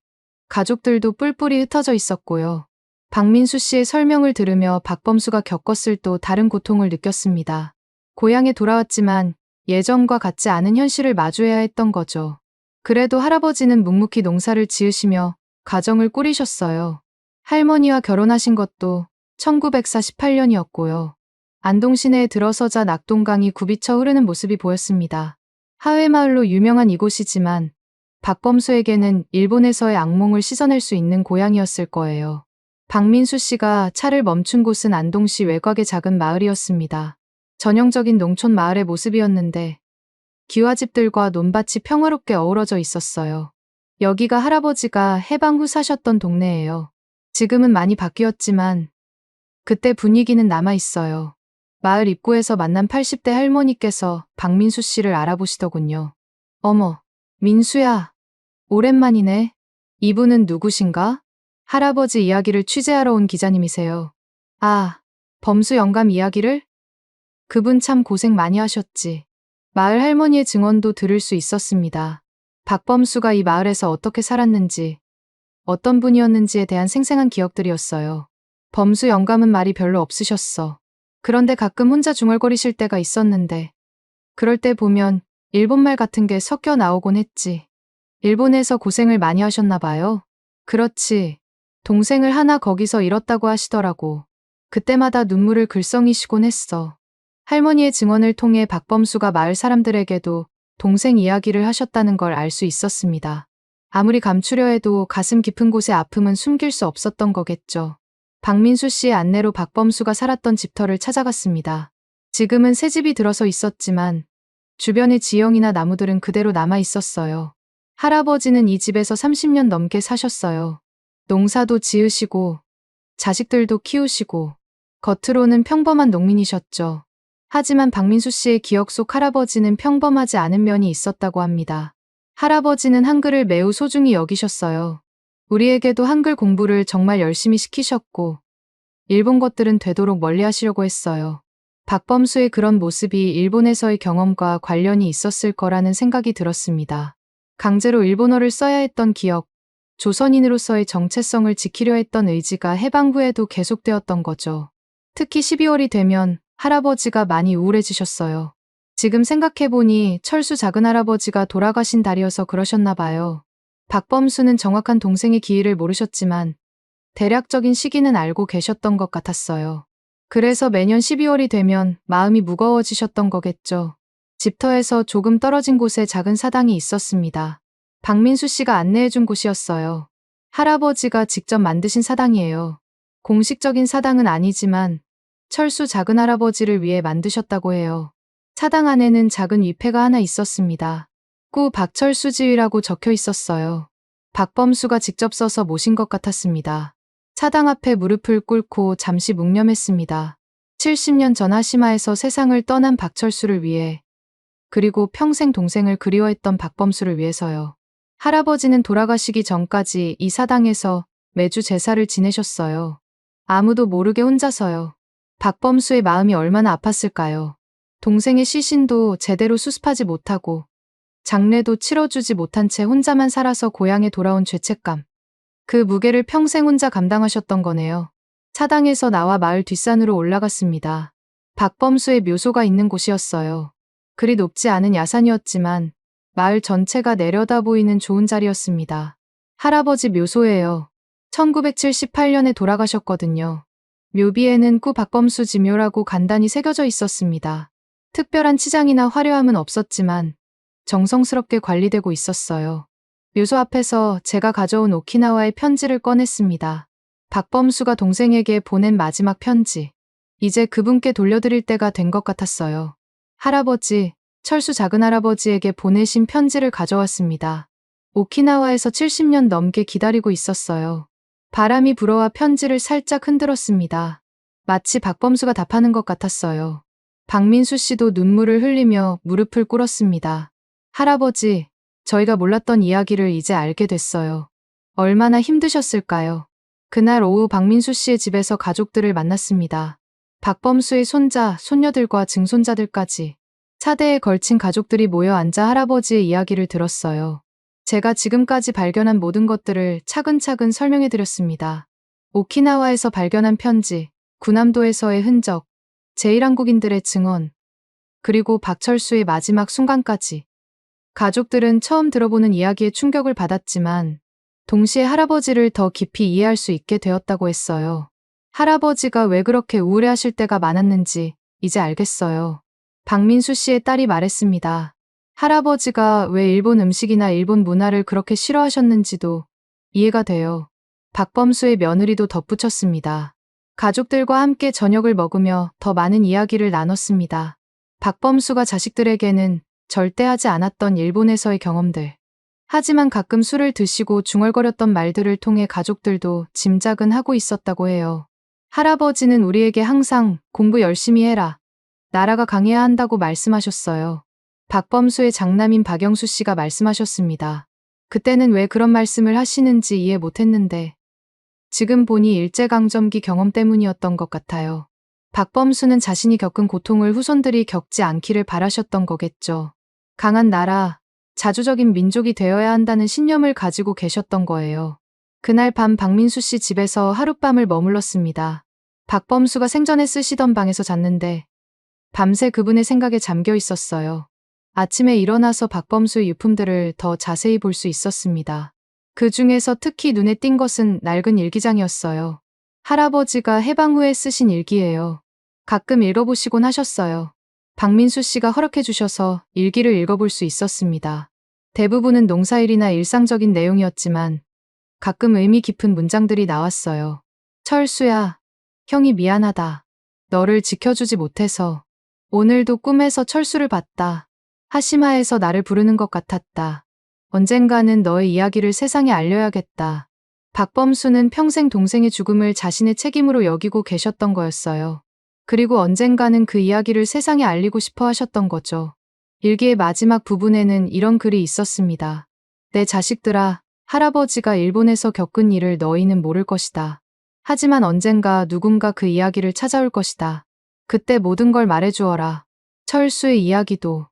A: 가족들도 뿔뿔이 흩어져 있었고요. 박민수 씨의 설명을 들으며 박범수가 겪었을 또 다른 고통을 느꼈습니다. 고향에 돌아왔지만 예전과 같지 않은 현실을 마주해야 했던 거죠. 그래도 할아버지는 묵묵히 농사를 지으시며 가정을 꾸리셨어요. 할머니와 결혼하신 것도 1948년이었고요. 안동 시내에 들어서자 낙동강이 굽이쳐 흐르는 모습이 보였습니다. 하회마을로 유명한 이곳이지만 박범수에게는 일본에서의 악몽을 씻어낼 수 있는 고향이었을 거예요. 박민수 씨가 차를 멈춘 곳은 안동시 외곽의 작은 마을이었습니다. 전형적인 농촌 마을의 모습이었는데 기와집들과 논밭이 평화롭게 어우러져 있었어요. 여기가 할아버지가 해방 후 사셨던 동네예요. 지금은 많이 바뀌었지만 그때 분위기는 남아있어요. 마을 입구에서 만난 80대 할머니께서 박민수 씨를 알아보시더군요. 어머, 민수야. 오랜만이네. 이분은 누구신가? 할아버지 이야기를 취재하러 온 기자님이세요. 아, 범수 영감 이야기를? 그분 참 고생 많이 하셨지. 마을 할머니의 증언도 들을 수 있었습니다. 박범수가 이 마을에서 어떻게 살았는지, 어떤 분이었는지에 대한 생생한 기억들이었어요. 범수 영감은 말이 별로 없으셨어. 그런데 가끔 혼자 중얼거리실 때가 있었는데 그럴 때 보면 일본말 같은 게 섞여 나오곤 했지. 일본에서 고생을 많이 하셨나 봐요. 그렇지. 동생을 하나 거기서 잃었다고 하시더라고. 그때마다 눈물을 글썽이시곤 했어. 할머니의 증언을 통해 박범수가 마을 사람들에게도 동생 이야기를 하셨다는 걸 알 수 있었습니다. 아무리 감추려 해도 가슴 깊은 곳의 아픔은 숨길 수 없었던 거겠죠. 박민수 씨의 안내로 박범수가 살았던 집터를 찾아갔습니다. 지금은 새 집이 들어서 있었지만 주변의 지형이나 나무들은 그대로 남아 있었어요. 할아버지는 이 집에서 30년 넘게 사셨어요. 농사도 지으시고 자식들도 키우시고 겉으로는 평범한 농민이셨죠. 하지만 박민수 씨의 기억 속 할아버지는 평범하지 않은 면이 있었다고 합니다. 할아버지는 한글을 매우 소중히 여기셨어요. 우리에게도 한글 공부를 정말 열심히 시키셨고 일본 것들은 되도록 멀리 하시려고 했어요. 박범수의 그런 모습이 일본에서의 경험과 관련이 있었을 거라는 생각이 들었습니다. 강제로 일본어를 써야 했던 기억, 조선인으로서의 정체성을 지키려 했던 의지가 해방 후에도 계속되었던 거죠. 특히 12월이 되면 할아버지가 많이 우울해지셨어요. 지금 생각해보니 철수 작은할아버지가 돌아가신 달이어서 그러셨나 봐요. 박범수는 정확한 동생의 기일을 모르셨지만 대략적인 시기는 알고 계셨던 것 같았어요. 그래서 매년 12월이 되면 마음이 무거워지셨던 거겠죠. 집터에서 조금 떨어진 곳에 작은 사당이 있었습니다. 박민수 씨가 안내해준 곳이었어요. 할아버지가 직접 만드신 사당이에요. 공식적인 사당은 아니지만 철수 작은할아버지를 위해 만드셨다고 해요. 사당 안에는 작은 위패가 하나 있었습니다. 꾸 박철수지위라고 적혀 있었어요. 박범수가 직접 써서 모신 것 같았습니다. 사당 앞에 무릎을 꿇고 잠시 묵념했습니다. 70년 전 하시마에서 세상을 떠난 박철수를 위해, 그리고 평생 동생을 그리워했던 박범수를 위해서요. 할아버지는 돌아가시기 전까지 이 사당에서 매주 제사를 지내셨어요. 아무도 모르게 혼자서요. 박범수의 마음이 얼마나 아팠을까요? 동생의 시신도 제대로 수습하지 못하고 장례도 치러주지 못한 채 혼자만 살아서 고향에 돌아온 죄책감. 그 무게를 평생 혼자 감당하셨던 거네요. 사당에서 나와 마을 뒷산으로 올라갔습니다. 박범수의 묘소가 있는 곳이었어요. 그리 높지 않은 야산이었지만 마을 전체가 내려다 보이는 좋은 자리였습니다. 할아버지 묘소예요. 1978년에 돌아가셨거든요. 묘비에는 꾸 박범수 지묘라고 간단히 새겨져 있었습니다. 특별한 치장이나 화려함은 없었지만 정성스럽게 관리되고 있었어요. 묘소 앞에서 제가 가져온 오키나와의 편지를 꺼냈습니다. 박범수가 동생에게 보낸 마지막 편지. 이제 그분께 돌려드릴 때가 된 것 같았어요. 할아버지, 철수 작은할아버지에게 보내신 편지를 가져왔습니다. 오키나와에서 70년 넘게 기다리고 있었어요. 바람이 불어와 편지를 살짝 흔들었습니다. 마치 박범수가 답하는 것 같았어요. 박민수 씨도 눈물을 흘리며 무릎을 꿇었습니다. 할아버지, 저희가 몰랐던 이야기를 이제 알게 됐어요. 얼마나 힘드셨을까요? 그날 오후 박민수 씨의 집에서 가족들을 만났습니다. 박범수의 손자, 손녀들과 증손자들까지. 차대에 걸친 가족들이 모여 앉아 할아버지의 이야기를 들었어요. 제가 지금까지 발견한 모든 것들을 차근차근 설명해 드렸습니다. 오키나와에서 발견한 편지, 구남도에서의 흔적, 제1한국인들의 증언, 그리고 박철수의 마지막 순간까지. 가족들은 처음 들어보는 이야기에 충격을 받았지만 동시에 할아버지를 더 깊이 이해할 수 있게 되었다고 했어요. 할아버지가 왜 그렇게 우울해하실 때가 많았는지 이제 알겠어요. 박민수 씨의 딸이 말했습니다. 할아버지가 왜 일본 음식이나 일본 문화를 그렇게 싫어하셨는지도 이해가 돼요. 박범수의 며느리도 덧붙였습니다. 가족들과 함께 저녁을 먹으며 더 많은 이야기를 나눴습니다. 박범수가 자식들에게는 절대 하지 않았던 일본에서의 경험들. 하지만 가끔 술을 드시고 중얼거렸던 말들을 통해 가족들도 짐작은 하고 있었다고 해요. 할아버지는 우리에게 항상 공부 열심히 해라. 나라가 강해야 한다고 말씀하셨어요. 박범수의 장남인 박영수 씨가 말씀하셨습니다. 그때는 왜 그런 말씀을 하시는지 이해 못했는데 지금 보니 일제강점기 경험 때문이었던 것 같아요. 박범수는 자신이 겪은 고통을 후손들이 겪지 않기를 바라셨던 거겠죠. 강한 나라, 자주적인 민족이 되어야 한다는 신념을 가지고 계셨던 거예요. 그날 밤 박민수 씨 집에서 하룻밤을 머물렀습니다. 박범수가 생전에 쓰시던 방에서 잤는데 밤새 그분의 생각에 잠겨 있었어요. 아침에 일어나서 박범수의 유품들을 더 자세히 볼 수 있었습니다. 그 중에서 특히 눈에 띈 것은 낡은 일기장이었어요. 할아버지가 해방 후에 쓰신 일기예요. 가끔 읽어보시곤 하셨어요. 박민수 씨가 허락해 주셔서 일기를 읽어볼 수 있었습니다. 대부분은 농사일이나 일상적인 내용이었지만 가끔 의미 깊은 문장들이 나왔어요. 철수야, 형이 미안하다. 너를 지켜주지 못해서. 오늘도 꿈에서 철수를 봤다. 하시마에서 나를 부르는 것 같았다. 언젠가는 너의 이야기를 세상에 알려야겠다. 박범수는 평생 동생의 죽음을 자신의 책임으로 여기고 계셨던 거였어요. 그리고 언젠가는 그 이야기를 세상에 알리고 싶어 하셨던 거죠. 일기의 마지막 부분에는 이런 글이 있었습니다. 내 자식들아, 할아버지가 일본에서 겪은 일을 너희는 모를 것이다. 하지만 언젠가 누군가 그 이야기를 찾아올 것이다. 그때 모든 걸 말해주어라. 철수의 이야기도,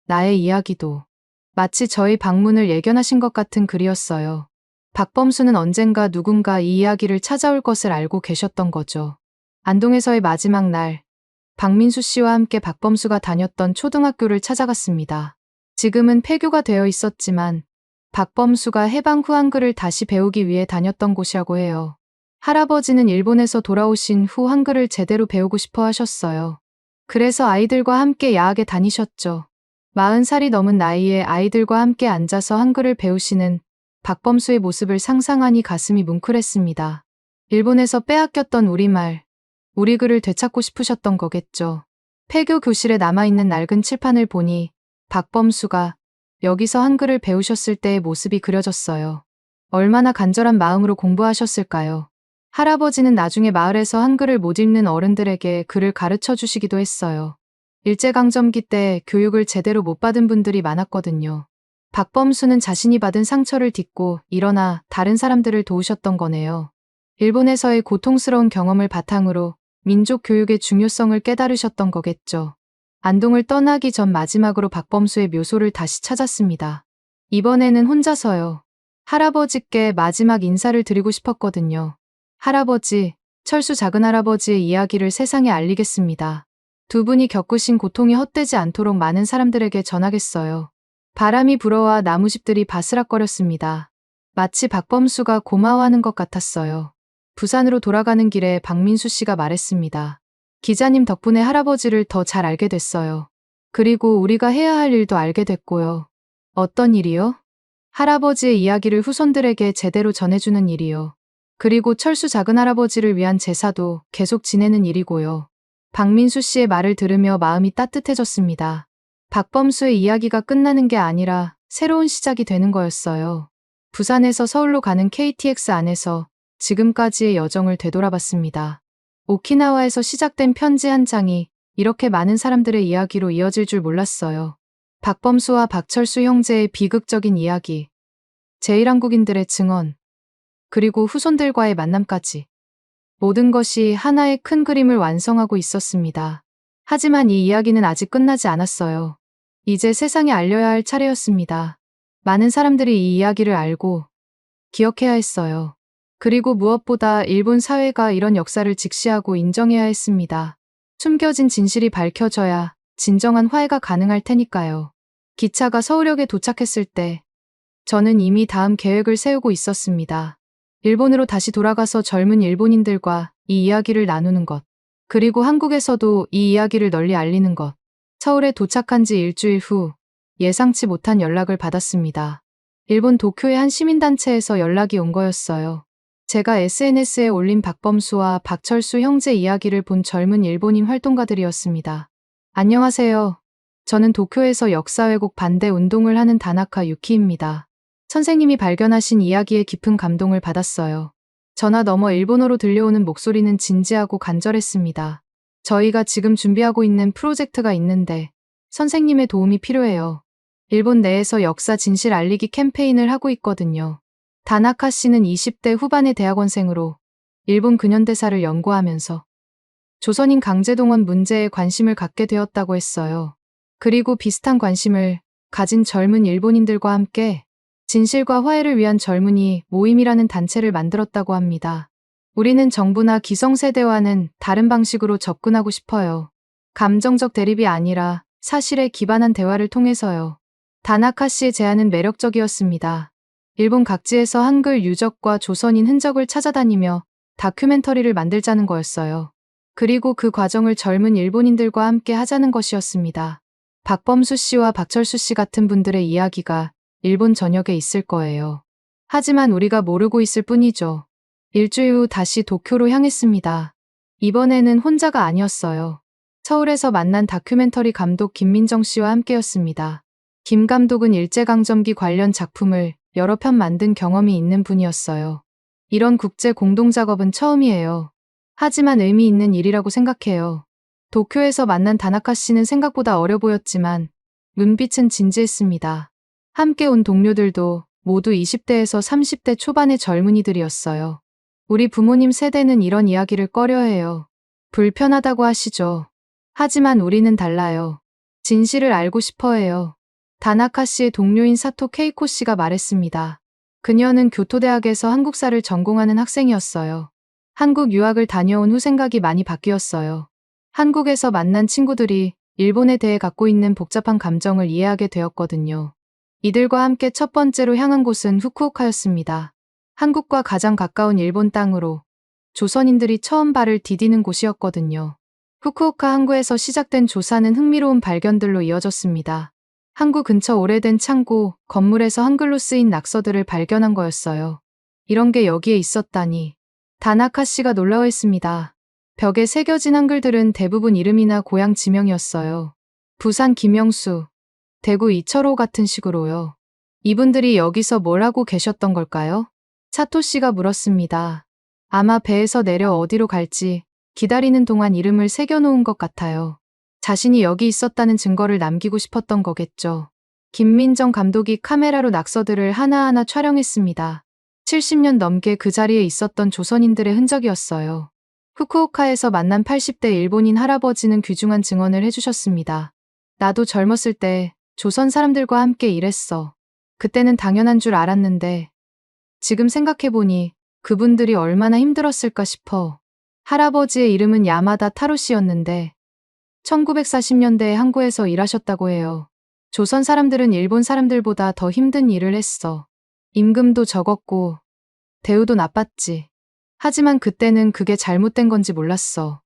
A: 나의 이야기도. 마치 저희 방문을 예견하신 것 같은 글이었어요. 박범수는 언젠가 누군가 이 이야기를 찾아올 것을 알고 계셨던 거죠. 안동에서의 마지막 날, 박민수 씨와 함께 박범수가 다녔던 초등학교를 찾아갔습니다. 지금은 폐교가 되어 있었지만 박범수가 해방 후 한글을 다시 배우기 위해 다녔던 곳이라고 해요. 할아버지는 일본에서 돌아오신 후 한글을 제대로 배우고 싶어 하셨어요. 그래서 아이들과 함께 야학에 다니셨죠. 40살이 넘은 나이에 아이들과 함께 앉아서 한글을 배우시는 박범수의 모습을 상상하니 가슴이 뭉클했습니다. 일본에서 빼앗겼던 우리말, 우리 글을 되찾고 싶으셨던 거겠죠. 폐교 교실에 남아있는 낡은 칠판을 보니 박범수가 여기서 한글을 배우셨을 때의 모습이 그려졌어요. 얼마나 간절한 마음으로 공부하셨을까요? 할아버지는 나중에 마을에서 한글을 못 읽는 어른들에게 글을 가르쳐 주시기도 했어요. 일제강점기 때 교육을 제대로 못 받은 분들이 많았거든요. 박범수는 자신이 받은 상처를 딛고 일어나 다른 사람들을 도우셨던 거네요. 일본에서의 고통스러운 경험을 바탕으로 민족 교육의 중요성을 깨달으셨던 거겠죠. 안동을 떠나기 전 마지막으로 박범수의 묘소를 다시 찾았습니다. 이번에는 혼자서요. 할아버지께 마지막 인사를 드리고 싶었거든요. 할아버지, 철수 작은할아버지의 이야기를 세상에 알리겠습니다. 두 분이 겪으신 고통이 헛되지 않도록 많은 사람들에게 전하겠어요. 바람이 불어와 나무집들이 바스락거렸습니다. 마치 박범수가 고마워하는 것 같았어요. 부산으로 돌아가는 길에 박민수 씨가 말했습니다. 기자님 덕분에 할아버지를 더 잘 알게 됐어요. 그리고 우리가 해야 할 일도 알게 됐고요. 어떤 일이요? 할아버지의 이야기를 후손들에게 제대로 전해주는 일이요. 그리고 철수 작은할아버지를 위한 제사도 계속 지내는 일이고요. 박민수 씨의 말을 들으며 마음이 따뜻해졌습니다. 박범수의 이야기가 끝나는 게 아니라 새로운 시작이 되는 거였어요. 부산에서 서울로 가는 KTX 안에서 지금까지의 여정을 되돌아봤습니다. 오키나와에서 시작된 편지 한 장이 이렇게 많은 사람들의 이야기로 이어질 줄 몰랐어요. 박범수와 박철수 형제의 비극적인 이야기, 제1한국인들의 증언, 그리고 후손들과의 만남까지. 모든 것이 하나의 큰 그림을 완성하고 있었습니다. 하지만 이 이야기는 아직 끝나지 않았어요. 이제 세상에 알려야 할 차례였습니다. 많은 사람들이 이 이야기를 알고 기억해야 했어요. 그리고 무엇보다 일본 사회가 이런 역사를 직시하고 인정해야 했습니다. 숨겨진 진실이 밝혀져야 진정한 화해가 가능할 테니까요. 기차가 서울역에 도착했을 때 저는 이미 다음 계획을 세우고 있었습니다. 일본으로 다시 돌아가서 젊은 일본인들과 이 이야기를 나누는 것. 그리고 한국에서도 이 이야기를 널리 알리는 것. 서울에 도착한 지 일주일 후 예상치 못한 연락을 받았습니다. 일본 도쿄의 한 시민단체에서 연락이 온 거였어요. 제가 SNS에 올린 박범수와 박철수 형제 이야기를 본 젊은 일본인 활동가들이었습니다. 안녕하세요. 저는 도쿄에서 역사 왜곡 반대 운동을 하는 다나카 유키입니다. 선생님이 발견하신 이야기에 깊은 감동을 받았어요. 전화 너머 일본어로 들려오는 목소리는 진지하고 간절했습니다. 저희가 지금 준비하고 있는 프로젝트가 있는데 선생님의 도움이 필요해요. 일본 내에서 역사 진실 알리기 캠페인을 하고 있거든요. 다나카 씨는 20대 후반의 대학원생으로 일본 근현대사를 연구하면서 조선인 강제동원 문제에 관심을 갖게 되었다고 했어요. 그리고 비슷한 관심을 가진 젊은 일본인들과 함께 진실과 화해를 위한 젊은이 모임이라는 단체를 만들었다고 합니다. 우리는 정부나 기성세대와는 다른 방식으로 접근하고 싶어요. 감정적 대립이 아니라 사실에 기반한 대화를 통해서요. 다나카 씨의 제안은 매력적이었습니다. 일본 각지에서 한글 유적과 조선인 흔적을 찾아다니며 다큐멘터리를 만들자는 거였어요. 그리고 그 과정을 젊은 일본인들과 함께 하자는 것이었습니다. 박범수 씨와 박철수 씨 같은 분들의 이야기가 일본 전역에 있을 거예요. 하지만 우리가 모르고 있을 뿐이죠. 일주일 후 다시 도쿄로 향했습니다. 이번에는 혼자가 아니었어요. 서울에서 만난 다큐멘터리 감독 김민정 씨와 함께였습니다. 김 감독은 일제강점기 관련 작품을 여러 편 만든 경험이 있는 분이었어요. 이런 국제 공동작업은 처음이에요. 하지만 의미 있는 일이라고 생각해요. 도쿄에서 만난 다나카 씨는 생각보다 어려 보였지만 눈빛은 진지했습니다. 함께 온 동료들도 모두 20대에서 30대 초반의 젊은이들이었어요. 우리 부모님 세대는 이런 이야기를 꺼려해요. 불편하다고 하시죠. 하지만 우리는 달라요. 진실을 알고 싶어 해요. 다나카 씨의 동료인 사토 케이코 씨가 말했습니다. 그녀는 교토대학에서 한국사를 전공하는 학생이었어요. 한국 유학을 다녀온 후 생각이 많이 바뀌었어요. 한국에서 만난 친구들이 일본에 대해 갖고 있는 복잡한 감정을 이해하게 되었거든요. 이들과 함께 첫 번째로 향한 곳은 후쿠오카였습니다. 한국과 가장 가까운 일본 땅으로 조선인들이 처음 발을 디디는 곳이었거든요. 후쿠오카 항구에서 시작된 조사는 흥미로운 발견들로 이어졌습니다. 항구 근처 오래된 창고, 건물에서 한글로 쓰인 낙서들을 발견한 거였어요. 이런 게 여기에 있었다니. 다나카 씨가 놀라워했습니다. 벽에 새겨진 한글들은 대부분 이름이나 고향 지명이었어요. 부산 김영수, 대구 이철호 같은 식으로요. 이분들이 여기서 뭘 하고 계셨던 걸까요? 사토 씨가 물었습니다. 아마 배에서 내려 어디로 갈지 기다리는 동안 이름을 새겨놓은 것 같아요. 자신이 여기 있었다는 증거를 남기고 싶었던 거겠죠. 김민정 감독이 카메라로 낙서들을 하나하나 촬영했습니다. 70년 넘게 그 자리에 있었던 조선인들의 흔적이었어요. 후쿠오카에서 만난 80대 일본인 할아버지는 귀중한 증언을 해주셨습니다. 나도 젊었을 때 조선 사람들과 함께 일했어. 그때는 당연한 줄 알았는데 지금 생각해보니 그분들이 얼마나 힘들었을까 싶어. 할아버지의 이름은 야마다 타로 씨였는데 1940년대에 항구에서 일하셨다고 해요. 조선 사람들은 일본 사람들보다 더 힘든 일을 했어. 임금도 적었고 대우도 나빴지. 하지만 그때는 그게 잘못된 건지 몰랐어.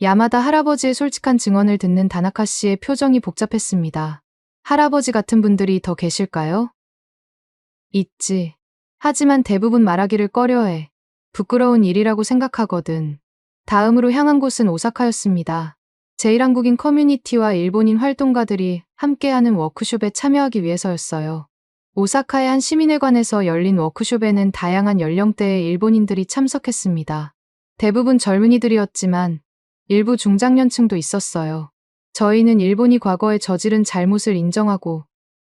A: 야마다 할아버지의 솔직한 증언을 듣는 다나카 씨의 표정이 복잡했습니다. 할아버지 같은 분들이 더 계실까요? 있지. 하지만 대부분 말하기를 꺼려해. 부끄러운 일이라고 생각하거든. 다음으로 향한 곳은 오사카였습니다. 제1한국인 커뮤니티와 일본인 활동가들이 함께하는 워크숍에 참여하기 위해서였어요. 오사카의 한 시민회관에서 열린 워크숍에는 다양한 연령대의 일본인들이 참석했습니다. 대부분 젊은이들이었지만 일부 중장년층도 있었어요. 저희는 일본이 과거에 저지른 잘못을 인정하고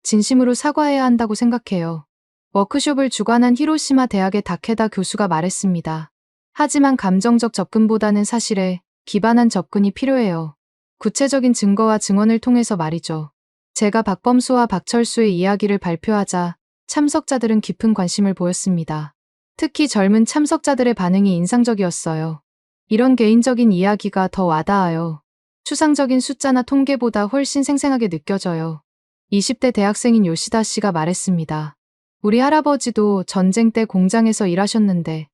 A: 진심으로 사과해야 한다고 생각해요. 워크숍을 주관한 히로시마 대학의 다케다 교수가 말했습니다. 하지만 감정적 접근보다는 사실에 기반한 접근이 필요해요. 구체적인 증거와 증언을 통해서 말이죠. 제가 박범수와 박철수의 이야기를 발표하자 참석자들은 깊은 관심을 보였습니다. 특히 젊은 참석자들의 반응이 인상적이었어요. 이런 개인적인 이야기가 더 와닿아요. 추상적인 숫자나 통계보다 훨씬 생생하게 느껴져요. 20대 대학생인 요시다 씨가 말했습니다. 우리 할아버지도 전쟁 때 공장에서 일하셨는데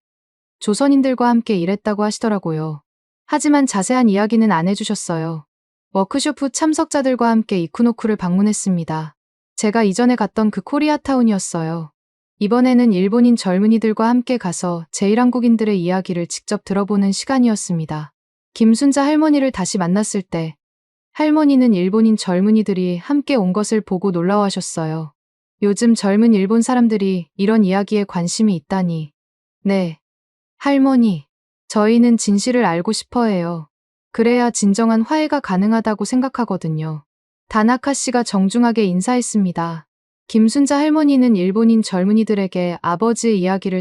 A: 조선인들과 함께 일했다고 하시더라고요. 하지만 자세한 이야기는 안 해주셨어요. 워크숍 후 참석자들과 함께 이쿠노쿠를 방문했습니다. 제가 이전에 갔던 그 코리아타운이었어요. 이번에는 일본인 젊은이들과 함께 가서 제1한국인들의 이야기를 직접 들어보는 시간이었습니다. 김순자 할머니를 다시 만났을 때 할머니는 일본인 젊은이들이 함께 온 것을 보고 놀라워하셨어요. 요즘 젊은 일본 사람들이 이런 이야기에 관심이 있다니. 네. 할머니, 저희는 진실을 알고 싶어 해요. 그래야 진정한 화해가 가능하다고 생각하거든요. 다나카 씨가 정중하게 인사했습니다. 김순자 할머니는 일본인 젊은이들에게 아버지의 이야기를